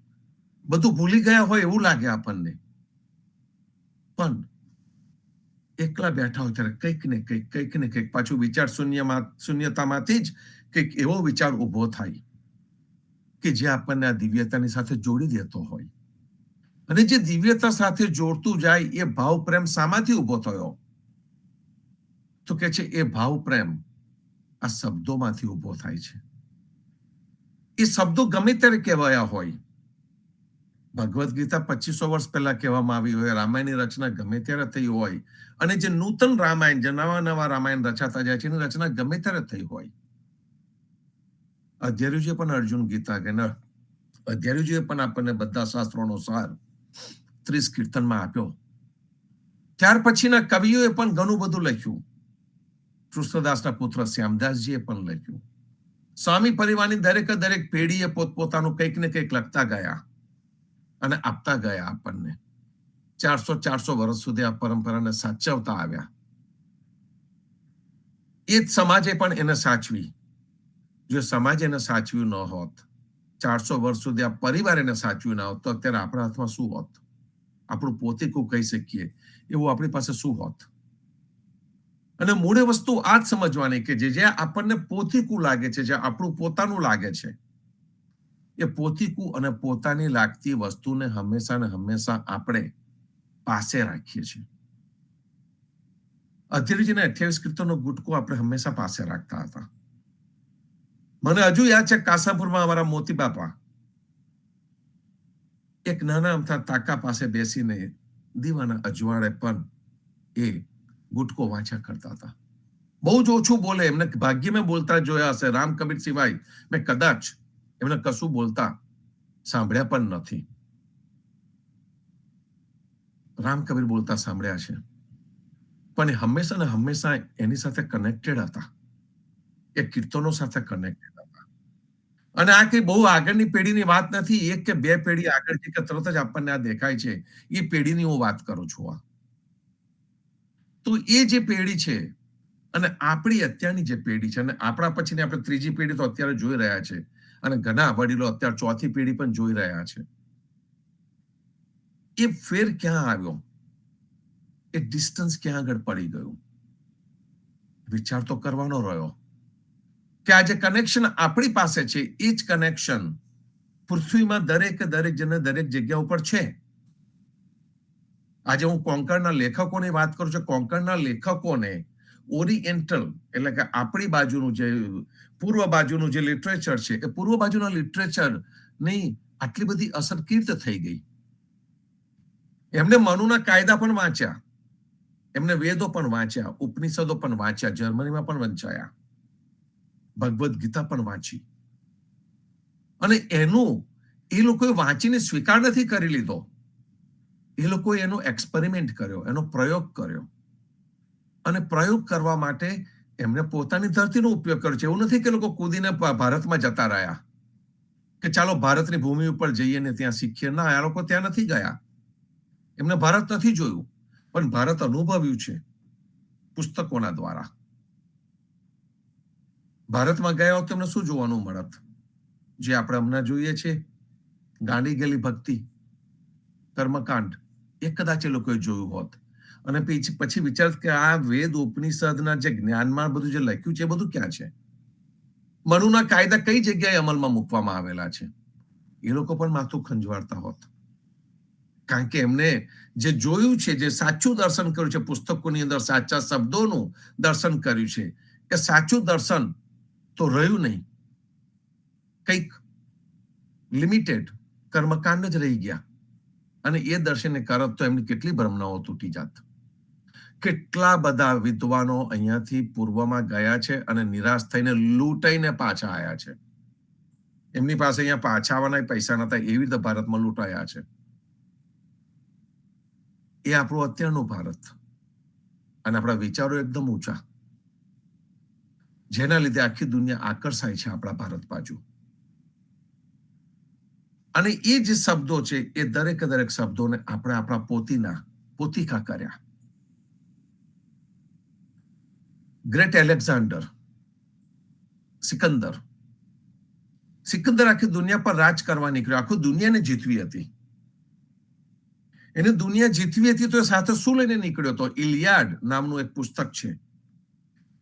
બધું ભૂલી ગયા હોય એવું લાગે આપણને. પણ એકલા બેઠા હોય ત્યારે કંઈક ને કંઈક પાછું વિચાર શૂન્યતામાંથી જ કંઈક એવો વિચાર ઉભો થાય કે જે આપણને આ દિવ્યતાની સાથે જોડી દેતો હોય. અને જે દિવ્યતા સાથે જોડતું જાય એ ભાવ પ્રેમ શામાંથી ઉભો થયો? તો કે છે એ ભાવ પ્રેમ આ શબ્દોમાંથી ઉભો થાય છે. એ શબ્દો ગમે ત્યારે કહેવાયા હોય, ભગવદ્ ગીતા 2500 વર્ષ પહેલા કહેવામાં આવી હોય, રામાયણની રચના ગમે ત્યારે થઈ હોય, અને જે નૂતન રામાયણ, જે નવા નવા રામાયણ રચાતા જાય છે, એની રચના ગમે ત્યારે થઈ હોય. અધ્યર્યુજીએ પણ અર્જુન ગીતા કે અધ્યર્યુજીએ પણ આપણને બધા શાસ્ત્રોનો સાર 30 કીર્તનમાં આપ્યો. ત્યાર પછીના કવિઓએ પણ ઘણું બધું લખ્યું. કૃષ્ણદાસના પુત્ર શ્યામદાસજીએ પણ લખ્યું. સ્વામી પરિવારની દરેક પેઢીએ પોતપોતાનું કંઈક ને કંઈક લખતા ગયા અને આપતા ગયા આપણને. 400 વર્ષ સુધી આ પરંપરાને સાચવતા આવ્યા. એ જ સમાજે પણ એને સાચવી. જો સમાજ એને સાચવ્યું ન હોત, 400 વર્ષ સુધી આ પરિવાર એને સાચવ્યું ના હોત, તો અત્યારે આપણા હાથમાં શું હોત? આપણું પોતીકું કહી શકીએ એવું આપણી પાસે શું હોત? અને મૂળે વસ્તુ આ જ સમજવાની કે જે આપણને પોતીકું લાગે છે, જે આપણું પોતાનું લાગે છે, એ પોતીકું અને પોતાની લાગતી વસ્તુને હંમેશા ને હંમેશા આપણે પાસે રાખીએ છીએ. અધ્યર્યુજીના 28 કીર્તનનો ગુટકો આપણે હંમેશા પાસે રાખતા હતા. મને હજુ યાદ છે, કાસાપુરમાં અમારા મોતી બાપા એક નાના અમથા તાકા પાસે બેસીને દીવાના અજવાળે પણ એ ગુટકો વાંચ્યા કરતા હતા. બહુ જ ઓછું બોલે, એમને ભાગ્ય મેં બોલતા જોયા હશે. રામ કબીર સિવાય મેં કદાચ એમને કશું બોલતા સાંભળ્યા પણ નથી. રામ કબીર બોલતા સાંભળ્યા છે, પણ એ હંમેશા ને હંમેશા એની સાથે કનેક્ટેડ હતા. એ કીર્તનો સાથે કનેક્ટેડ હતા. અને આ કઈ બહુ આગળની પેઢીની વાત નથી. 1 કે 2 પેઢી આગળ કે તરત જ આપણને આ દેખાય છે, એ પેઢીની હું વાત કરું છું. તો એ જે પેઢી છે અને આપણી અત્યારની જે પેઢી છે, અને આપણા પછીની આપણે ત્રીજી પેઢી તો અત્યારે જોઈ રહ્યા છે, અને ઘણા વડીલો અત્યારે ચોથી પેઢી પણ જોઈ રહ્યા છે. એ ફેર ક્યાં આવ્યો? એ ડિસ્ટન્સ ક્યાં આગળ પડી ગયું? વિચાર તો કરવાનો રહ્યો કે આ જે કનેક્શન આપણી પાસે છે, એ જ કનેક્શન પૃથ્વીમાં દરેક જણને દરેક જગ્યા ઉપર છે. આજે હું કોંકણના લેખકોની વાત કરું છું. કોંકણના લેખકોને ઓરિએન્ટલ એટલે કે આપણી બાજુનું જે પૂર્વ બાજુનું જે લિટરેચર છે, એ પૂર્વ બાજુના લિટરેચરની આટલી બધી અસર કેવી રીતે થઈ ગઈ? એમને મનુના કાયદા પણ વાંચ્યા, એમને વેદો પણ વાંચ્યા, ઉપનિષદો પણ વાંચ્યા, જર્મનીમાં પણ વંચાયા, ભગવદ્ ગીતા પણ વાંચી. અને એનું એ લોકોએ વાંચીને સ્વીકાર નથી કરી લીધો. એ લોકોએ એનો એક્સપેરિમેન્ટ કર્યો, એનો પ્રયોગ કર્યો. અને પ્રયોગ કરવા માટે એમને પોતાની ધરતીનો ઉપયોગ કર્યો છે. એવું નથી કે લોકો કૂદીને ભારતમાં જતા રહ્યા કે ચાલો ભારતની ભૂમિ ઉપર જઈએ ને ત્યાં શીખીએ. ના, આ લોકો ત્યાં નથી ગયા. એમને ભારત નથી જોયું, પણ ભારત અનુભવ્યું છે પુસ્તકોના દ્વારા. ભારતમાં ગયા હોત તમને શું જોવાનું મળત? જે આપણે હમણાં જોઈએ છે, ગાંડી ગયેલી ભક્તિ, કર્મકાંડ, એ કદાચ એ લોકોએ જોયું હોત. અને પછી વિચાર કે આ વેદ ઉપનિષદના જે જ્ઞાનમાં બધું જે લખ્યું છે, એ બધું ક્યાં છે? મનુના કાયદા કઈ જગ્યાએ અમલમાં મૂકવામાં આવેલા છે? એ લોકો પણ માથું ખંજવાળતા હોત. કારણ કે એમને જે જોયું છે, જે સાચું દર્શન કર્યું છે, પુસ્તકોની અંદર સાચા શબ્દોનું દર્શન કર્યું છે, એ સાચું દર્શન તો રહ્યું નહીં. કંઈક લિમિટેડ કર્મકાંડ જ રહી ગયા. અને એ દર્શને કરત તો એમની કેટલી ભ્રમણાઓ તૂટી જાત. કેટલા બધા વિદ્વાનો અહીંયાથી પૂર્વમાં ગયા છે અને નિરાશ થઈને લૂંટાઈને પાછા આવ્યા છે. એમની પાસે અહીંયા પાછા આવવાના પૈસા નતા, એવી રીતે ભારતમાં લૂંટાયા છે. એ આપણું અત્યારનું ભારત. અને આપણા વિચારો એકદમ ઊંચા, જેના લીધે આખી દુનિયા આકર્ષાય છે આપણા ભારત બાજુ. અને એ જે શબ્દો છે, એ દરેક શબ્દોને આપણે આપણા પોતિકા કર્યા. ગ્રેટ એલેક્ઝાન્ડર, સિકંદર આખી દુનિયા પર રાજ કરવા નીકળ્યો. આખું દુનિયાને જીતવી હતી. એને દુનિયા જીતવી હતી તો એ સાથે શું લઈને નીકળ્યો હતો? ઇલિયાડ નામનું એક પુસ્તક છે.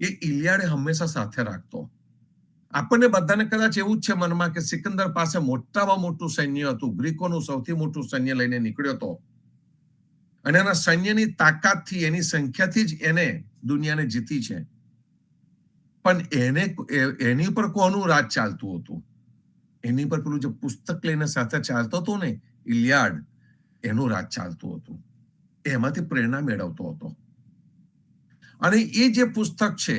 એ ઇલિયાડે હંમેશા સાથે રાખતો. આપણને બધાને કદાચ એવું જ છે મનમાં કે સિકંદર પાસે મોટામાં મોટું સૈન્ય હતું, ગ્રીકોનું સૌથી મોટું સૈન્ય લઈને નીકળ્યો હતો, અને એના સૈન્યની તાકાતથી, એની સંખ્યાથી જ એને દુનિયાને જીતી છે. પણ એની ઉપર કોનું રાજ ચાલતું હતું? એની પર પેલું જે પુસ્તક લઈને સાથે ચાલતો હતો ને, ઇલિયાડ એનું રાજ ચાલતું હતું. એમાંથી પ્રેરણા મેળવતો હતો. અને એ જે પુસ્તક છે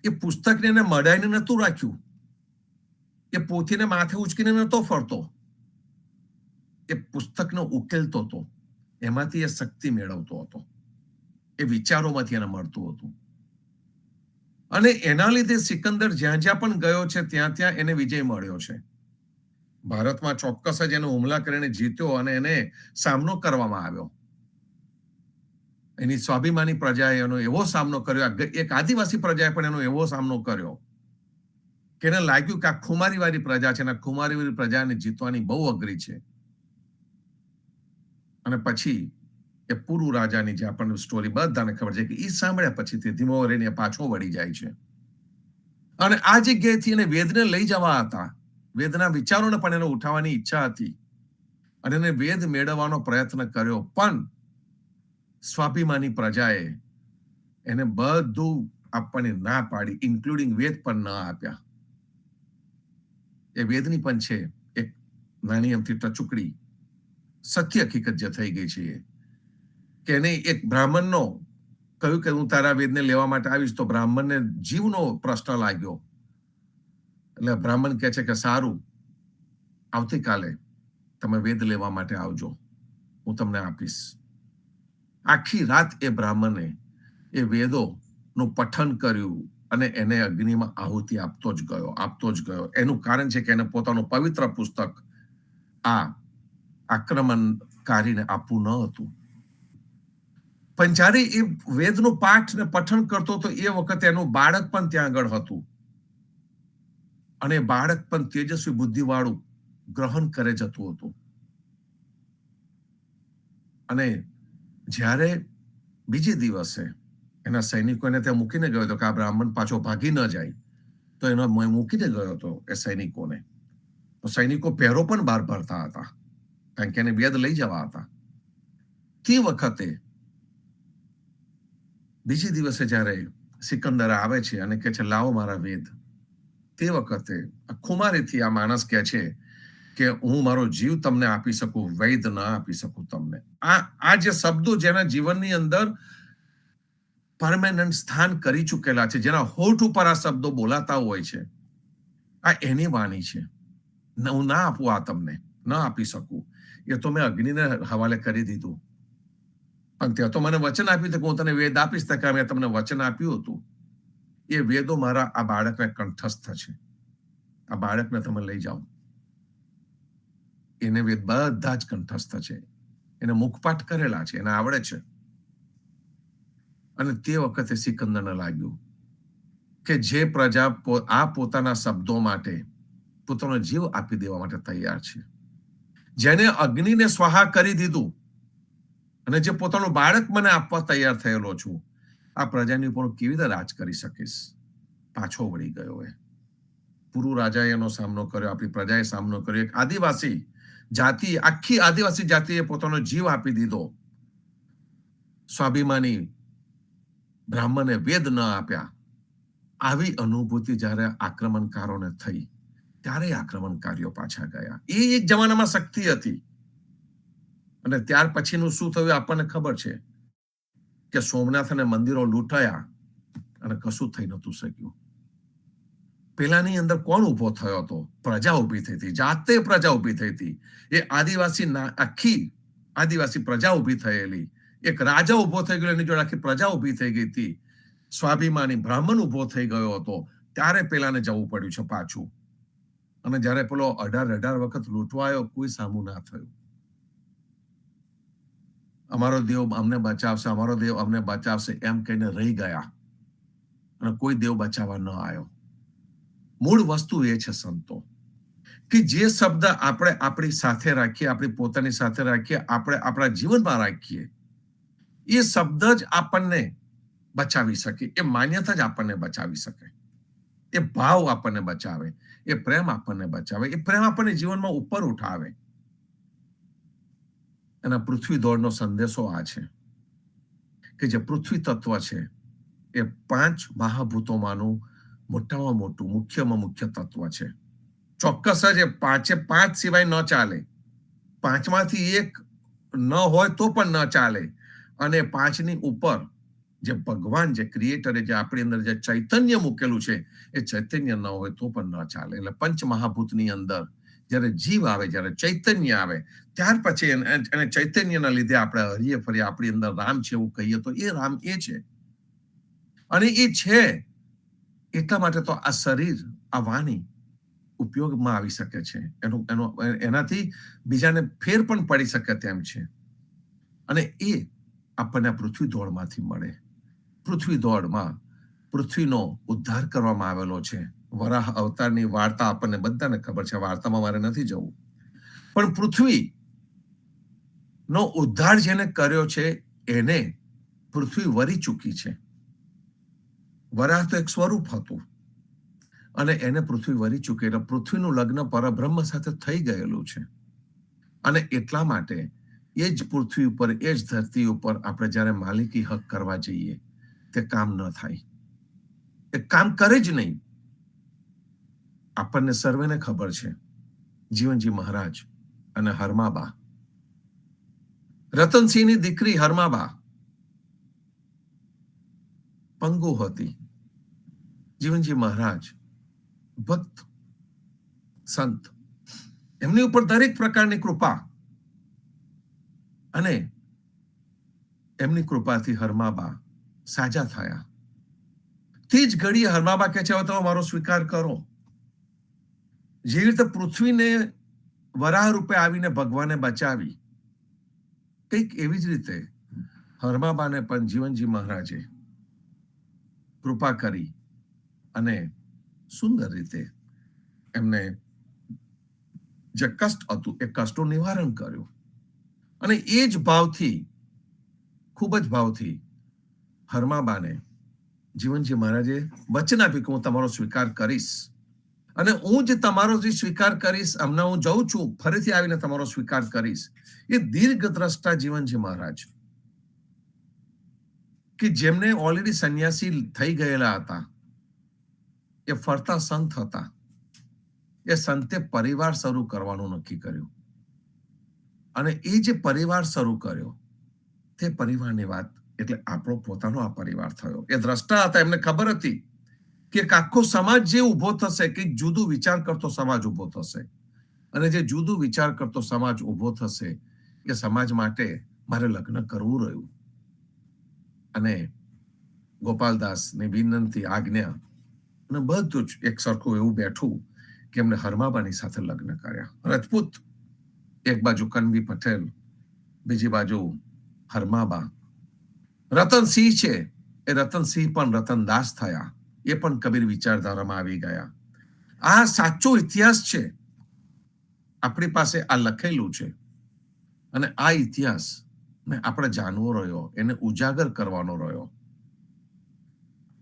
એ પુસ્તકને એને મડાઈને નહોતું રાખ્યું. એ પોથીને માથે ઉચકીને નહોતો ફરતો. એ પુસ્તકનો ઉકેલતો હતો. એમાંથી એ શક્તિ મેળવતો હતો. એ વિચારોમાંથી એને મળતું હતું. અને એના લીધે સિકંદર જ્યાં જ્યાં પણ ગયો છે ત્યાં ત્યાં એને વિજય મળ્યો છે. ભારતમાં ચોક્કસ જ એને હુમલા કરીને જીત્યો અને એને સામનો કરવામાં આવ્યો. એની સ્વાભિમાની પ્રજાએ એનો એવો સામનો કર્યો, એક આદિવાસી પ્રજાએ પણ એનો એવો સામનો કર્યો કે એને લાગ્યું કે આ ખુમારીવાળી પ્રજા છે અને ખુમારીવાળી પ્રજાને જીતવાની બહુ અઘરી છે. અને પછી એ પુરુ રાજાની જે આપણને સ્ટોરી બધાને ખબર છે કે એ સાંભળ્યા પછી તે ધીમો રહીને પાછો વળી જાય છે. અને આ જગ્યાએથી એને વેદને લઈ જવા હતા. વેદના વિચારોને પણ એને ઉઠાવવાની ઈચ્છા હતી અને એને વેદ મેળવવાનો પ્રયત્ન કર્યો, પણ સ્વાભિમાની પ્રજાએ એને બધું આપવાની ના પાડી, ઇન્ક્લુડિંગ વેદ પણ ન આપ્યા. એ વેદની પણ છે એક નાની અમથી ટચુકડી સત્ય હકીકત જે થઈ ગઈ છે કે એને એક બ્રાહ્મણનો કહ્યું કે હું તારા વેદને લેવા માટે આવીશ, તો બ્રાહ્મણને જીવનો પ્રશ્ન લાગ્યો. એટલે બ્રાહ્મણ કહે છે કે સારું, આવતીકાલે તમે વેદ લેવા માટે આવજો, હું તમને આપીશ. આખી રાત એ બ્રાહ્મણે એ વેદોનું પઠન કર્યું અને એને અગ્નિમાં આહુતિ આપતો જ ગયો. એનું કારણ છે કે એને પોતાનું પવિત્ર પુસ્તક આ આક્રમણકારીને આપવું ન હતું. પણ જ્યારે એ વેદનું પાઠ ને પઠન કરતો હતો એ વખતે એનું બાળક પણ ત્યાં આગળ હતું. અને બાળક પણ તેજસ્વી બુદ્ધિવાળું ગ્રહણ કરે જતું હતું. અને જ્યારે બીજે દિવસે એના સૈનિકોને ત્યાં મૂકીને ગયો હતો કે આ બ્રાહ્મણ પાછો ભાગી ન જાય, તો એનો મૂકીને ગયો હતો એ સૈનિકોને. તો સૈનિકો પહેરો પણ બહાર ભરતા હતા કારણ કે એને વેદ લઈ જવા હતા. તે વખતે બીજે દિવસે જ્યારે સિકંદર આવે છે અને કહે છે લાવો મારા વેદ, તે વખતે ખુમારીથી આ માણસ કહે છે કે હું મારો જીવ તમને આપી શકું, વૈદ ના આપી શકું તમને. આ જે શબ્દો જેના જીવનની અંદર પરમેનન્ટ સ્થાન કરી ચૂકેલા છે, જેના હોઠ ઉપર આ શબ્દો બોલાતા હોય છે, આ એની વાણી છે. હું ના આપું આ તમને, ન આપી શકું. એ તો મેં અગ્નિને હવાલે કરી દીધું, પણ ત્યાં તો મને વચન આપ્યું હતું કે હું તને વેદ આપીશ, કે મેં તમને વચન આપ્યું હતું. એ વેદો મારા આ બાળકને કંઠસ્થ છે. આ બાળકને તમે લઈ જાઓ. એને વેદ બધા જ કંઠસ્થ છે, એને મુખપાઠ કરેલા છે, એને આવડે છે. અને તે વખતે સિકંદરને લાગ્યું કે જે પ્રજા આ પોતાના શબ્દો માટે પોતાનો જીવ આપી દેવા માટે તૈયાર છે, જેને અગ્નિને સ્વાહા કરી દીધું અને જે પોતાનું બાળક મને આપવા તૈયાર થયેલો છું, આ પ્રજાની ઉપર કેવી રીતે રાજ કરી શકીશ? પાછો વળી ગયો. એ પુરુ રાજાએ એનો સામનો કર્યો, આપણી પ્રજાએ સામનો કર્યો. એક આદિવાસી જાતિ, આખી આદિવાસી જાતિએ પોતાનો જીવ આપી દીધો. સ્વાભિમાની બ્રાહ્મણે વેદ ન આપ્યા. આવી અનુભૂતિ જ્યારે આક્રમણકારોને થઈ ત્યારે આક્રમણકારીઓ પાછા ગયા. એ એક જમાનામાં શક્તિ હતી. અને ત્યાર પછીનું શું થયું આપણને ખબર છે કે સોમનાથ અને મંદિરો લૂંટાયા અને કશું થઈ નતું શક્યું. પેલાની અંદર કોણ ઉભો થયો હતો? પ્રજા ઉભી થઈ હતી, જાતે પ્રજા ઉભી થઈ હતી. એ આખી આદિવાસી પ્રજા ઉભી થયેલી. એક રાજા ઉભો થઈ ગયો, એની જોડે આખી પ્રજા ઉભી થઈ ગઈ હતી. સ્વાભિમાની બ્રાહ્મણ ઉભો થઈ ગયો હતો. ત્યારે પેલાને જવું પડ્યું છે પાછું. અને જયારે પેલો 18 વખત લૂંટવાયો, કોઈ સામું ના થયું. અમારો દેવ અમને બચાવશે, અમારો દેવ અમને બચાવશે એમ કહીને રહી ગયા અને કોઈ દેવ બચાવવા ન આવ્યો. મૂળ વસ્તુ એ છે સંતો કે જે શબ્દ આપણે આપણી સાથે રાખીએ, આપણી પોતાની સાથે રાખીએ, આપણે આપણા જીવનમાં રાખીએ, એ શબ્દ જ આપણને બચાવી શકે. એ માન્યતા જ આપણને બચાવી શકે. એ ભાવ આપણને બચાવે, એ પ્રેમ આપણને બચાવે, એ પ્રેમ આપણને જીવનમાં ઉપર ઉઠાવે. એના પૃથ્વી દોડનો સંદેશો આ છે કે જે પૃથ્વી તત્વ છે એ 5 મહાભૂતોમાંનું મોટામાં મોટું, મુખ્યમાં મુખ્ય તત્વ છે. ચોક્કસ જ એ 5 સિવાય ન ચાલે. પાંચમાંથી એક ન હોય તો પણ ન ચાલે, અને પાંચની ઉપર જે ભગવાન, જે ક્રિએટરે જે આપણી અંદર જે ચૈતન્ય મૂકેલું છે એ ચૈતન્ય ન હોય તો પણ ન ચાલે. એટલે પંચ મહાભૂતની અંદર જ્યારે જીવ આવે, જ્યારે ચૈતન્ય આવે, ત્યાર પછી એને ચૈતન્યના લીધે આપણે હરીએ ફરીએ આપણી અંદર રામ છે એવું કહીએ તો એ રામ એ છે. અને એ છે એટલા માટે તો આ શરીર, આ વાણી ઉપયોગમાં આવી શકે છે. એનાથી બીજાને ફેર પણ પડી શકે તેમ છે. અને એ આપણને પૃથ્વી દોડમાંથી મળે. પૃથ્વી દોડમાં પૃથ્વીનો ઉદ્ધાર કરવામાં આવેલો છે. વરાહ અવતારની વાર્તા આપણને બધાને ખબર છે, વાર્તામાં મારે નથી જવું. પણ પૃથ્વી નો ઉદ્ધાર જેને કર્યો છે એને પૃથ્વી વરી ચૂકી છે. વરાહ તો એક સ્વરૂપ હતું અને એને પૃથ્વી વરી ચૂકી, એટલે પૃથ્વીનું લગ્ન પરબ્રહ્મ સાથે થઈ ગયેલું છે. અને એટલા માટે એ જ પૃથ્વી ઉપર, એ જ ધરતી ઉપર આપણે જ્યારે માલિકી હક કરવા જઈએ તે કામ ન થાય, એ કામ કરે જ નહીં. આપણને સર્વેને ખબર છે, જીવનજી મહારાજ અને હરમાબા, રતનસિંહની દીકરી હરમાબા પંગુ હતી. જીવનજી મહારાજ ભક્ત સંત, એમની ઉપર દરેક પ્રકારની કૃપા, અને એમની કૃપાથી હરમાબા સાજા થયા. તે જ ઘડીએ હરમાબા કહે છે, હવે તમે મારો સ્વીકાર કરો. જેવી રીતે પૃથ્વીને વરાહ રૂપે આવીને ભગવાને બચાવી, કંઈક એવી જ રીતે હરમાબાને પણ જીવનજી મહારાજે કૃપા કરી અને સુંદર રીતે એમને જે કષ્ટ હતું એ કષ્ટનું નિવારણ કર્યું. અને એ જ ભાવથી, ખૂબ જ ભાવથી હરમાબાને જીવનજી મહારાજે વચન આપ્યું કે હું તમારો સ્વીકાર કરીશ, અને હું જે તમારો જે સ્વીકાર કરીશ, હમણાં હું જઉં છું, ફરીથી આવીને તમારો સ્વીકાર કરીશ. એ દીર્ઘ દ્રષ્ટા જીવનજી મહારાજ, કે જેમને ઓલરેડી સંન્યાસી થઈ ગયેલા હતા, એ ફરતા સંત હતા. એ સંતે પરિવાર શરૂ કરવાનું નક્કી કર્યું, અને એ જે પરિવાર શરૂ કર્યો તે પરિવારની વાત એટલે આપણો પોતાનો આ પરિવાર થયો. એ દ્રષ્ટા હતા, એમને ખબર હતી કે એક આખો સમાજ જે ઉભો થશે, કે જુદું વિચાર કરતો સમાજ ઉભો થશે, અને જે જુદું વિચાર કરતો સમાજ ઉભો થશે એ સમાજ માટે મારે લગ્ન કરવું રહ્યું. અને ગોપાલદાસની વિનંતી, આજ્ઞા, અને બધું જ એક સરખું એવું બેઠું કે એમને હરમાબાની સાથે લગ્ન કર્યા. રજપૂત એક બાજુ કનવી પટેલ, બીજી બાજુ હરમાબા. રતનસિંહ છે એ રતનસિંહ પણ રતનદાસ થયા, એ પણ કબીર વિચારધારામાં આવી ગયા. આ સાચો ઇતિહાસ છે, આપણી પાસે આ લખેલું છે, અને આ ઇતિહાસ આપણે જાણવો રહ્યો, એને ઉજાગર કરવાનો રહ્યો.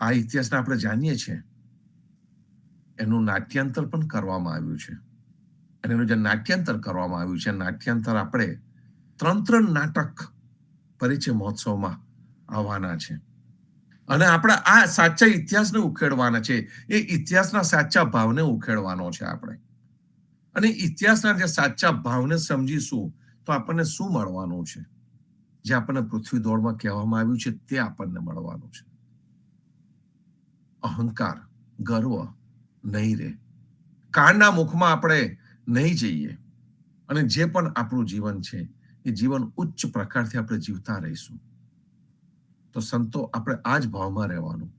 આ ઇતિહાસને આપણે જાણીએ છીએ, એનું નાટ્યાંતર પણ કરવામાં આવ્યું છે. અને એનું જે નાટ્યાંતર કરવામાં આવ્યું છે, નાટ્યાંતર આપણે 3 નાટક પરિચય મહોત્સવમાં આવવાના છે. અને આપણે આ સાચા ઇતિહાસને ઉખેડવાના છે, એ ઇતિહાસના સાચા ભાવને ઉખેડવાનો છે આપણે. અને ઇતિહાસના જે સાચા ભાવને સમજીશું તો આપણને શું મળવાનું છે? જે આપણને પૃથ્વી દોડમાં કહેવામાં આવ્યું છે તે આપણને મળવાનું છે. અહંકાર, ગર્વ નહીં રહે, કાળના મુખમાં આપણે નહીં જઈએ, અને જે પણ આપણું જીવન છે એ જીવન ઉચ્ચ પ્રકારથી આપણે જીવતા રહીશું. તો સંતો, આપણે આ જ ભાવમાં રહેવાનું.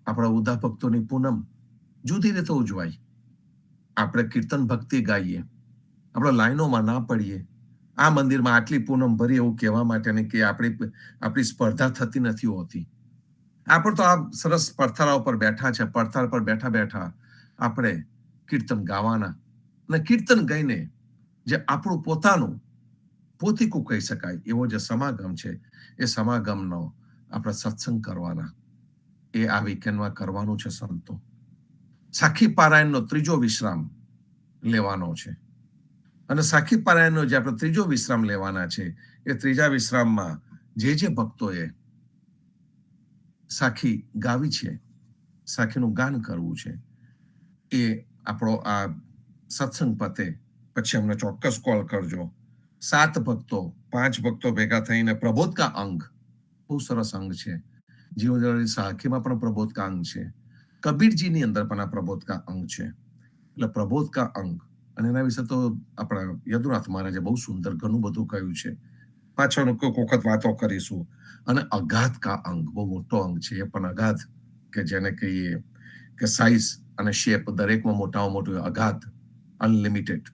આપણા ઉદા ભક્તોની પૂનમ જુદી રીતે ઉજવાય. આપણે કીર્તન ભક્તિ ગાઈએ, આપણે લાઈનોમાં ના પડીએ. આ મંદિરમાં આટલી પૂનમ ભરી એવું કહેવા માટે નહીં કે આપણી સ્પર્ધા થતી નથી હોતી. આપણે તો આ સરસ પડથારા ઉપર બેઠા છે, પડથાર પર બેઠા બેઠા આપણે કીર્તન ગાવાના, અને કીર્તન ગાઈને જે આપણું પોતાનું પોતીકું કહી શકાય એવો જે સમાગમ છે, એ સમાગમનો આપણે સત્સંગ કરવાના. એ આ વીકેન્ડમાં કરવાનું છે સંતો. સાખી પારાયણનો 3જો વિશ્રામ લેવાનો છે, અને સાખી પારાયણનો જે આપણે 3જો વિશ્રામ લેવાના છે, એ 3જા વિશ્રામમાં જે ભક્તોએ સાખી ગાવી છે, સાખીનું ગાન કરવું છે, એ આપણો આ સત્સંગ પતે પછી અમને ચોક્કસ કોલ કરજો. 7 ભક્તો 5 ભક્તો ભેગા થઈને પ્રબોધ કા અંગ, બહુ સરસ અંગ છે. જીવનની સાખીમાં પણ પ્રબોધ કા અંગ છે. કબીરજીની અંદર પણ આ પ્રબોધ કા અંગ છે. એટલે પ્રબોધ કા અંગ, અને એના વિશે તો આપણા યદુનાથ મહારાજે બહુ સુંદર ઘણું બધું કહ્યું છે. પાછળ કોઈક વખત વાતો કરીશું. અને અગાધ કા અંગ, બહુ મોટો અંગ છે એ પણ અગાધ, કે જેને કહીએ કે સાઇઝ અને શેપ દરેકમાં મોટામાં મોટું અગાધ, અનલિમિટેડ,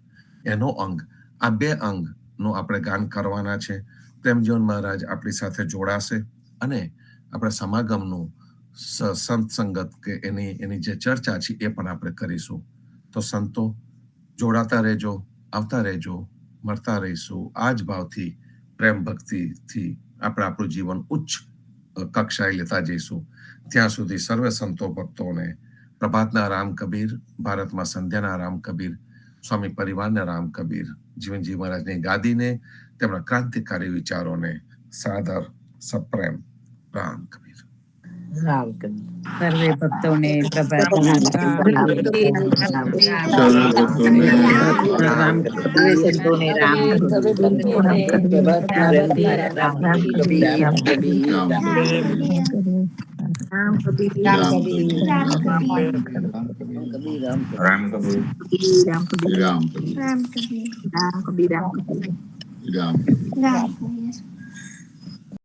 એનો અંગ. આ 2 અંગનું આપણે ગાન કરવાના છે. પ્રેમજીવન મહારાજ આપણી સાથે જોડાશે અને આપણે સમાગમનું સંત સંગત કે એની જે ચર્ચા છે એ પણ આપણે કરીશું. તો સંતો જોડાતા રહેજો, આવતા રહેજો, મળતા રહીશું. આ જ ભાવથી, પ્રેમ ભક્તિથી આપણે આપણું જીવન ઉચ્ચ કક્ષાએ લેતા જઈશું. ત્યાં સુધી સર્વે સંતો ભક્તોને પ્રભાતના રામ કબીર, ભારતમાં સંધ્યાના રામ કબીર, સ્વામી પરિવારના રામ કબીર, જીવનજી મહારાજની ગાદીને, તેમના ક્રાંતિકારી વિચારોને સાદર સપ્રેમ રામ કબીર. રામ કબીર. સર્વે ભક્તોને પ્રભાતના રામ કબીર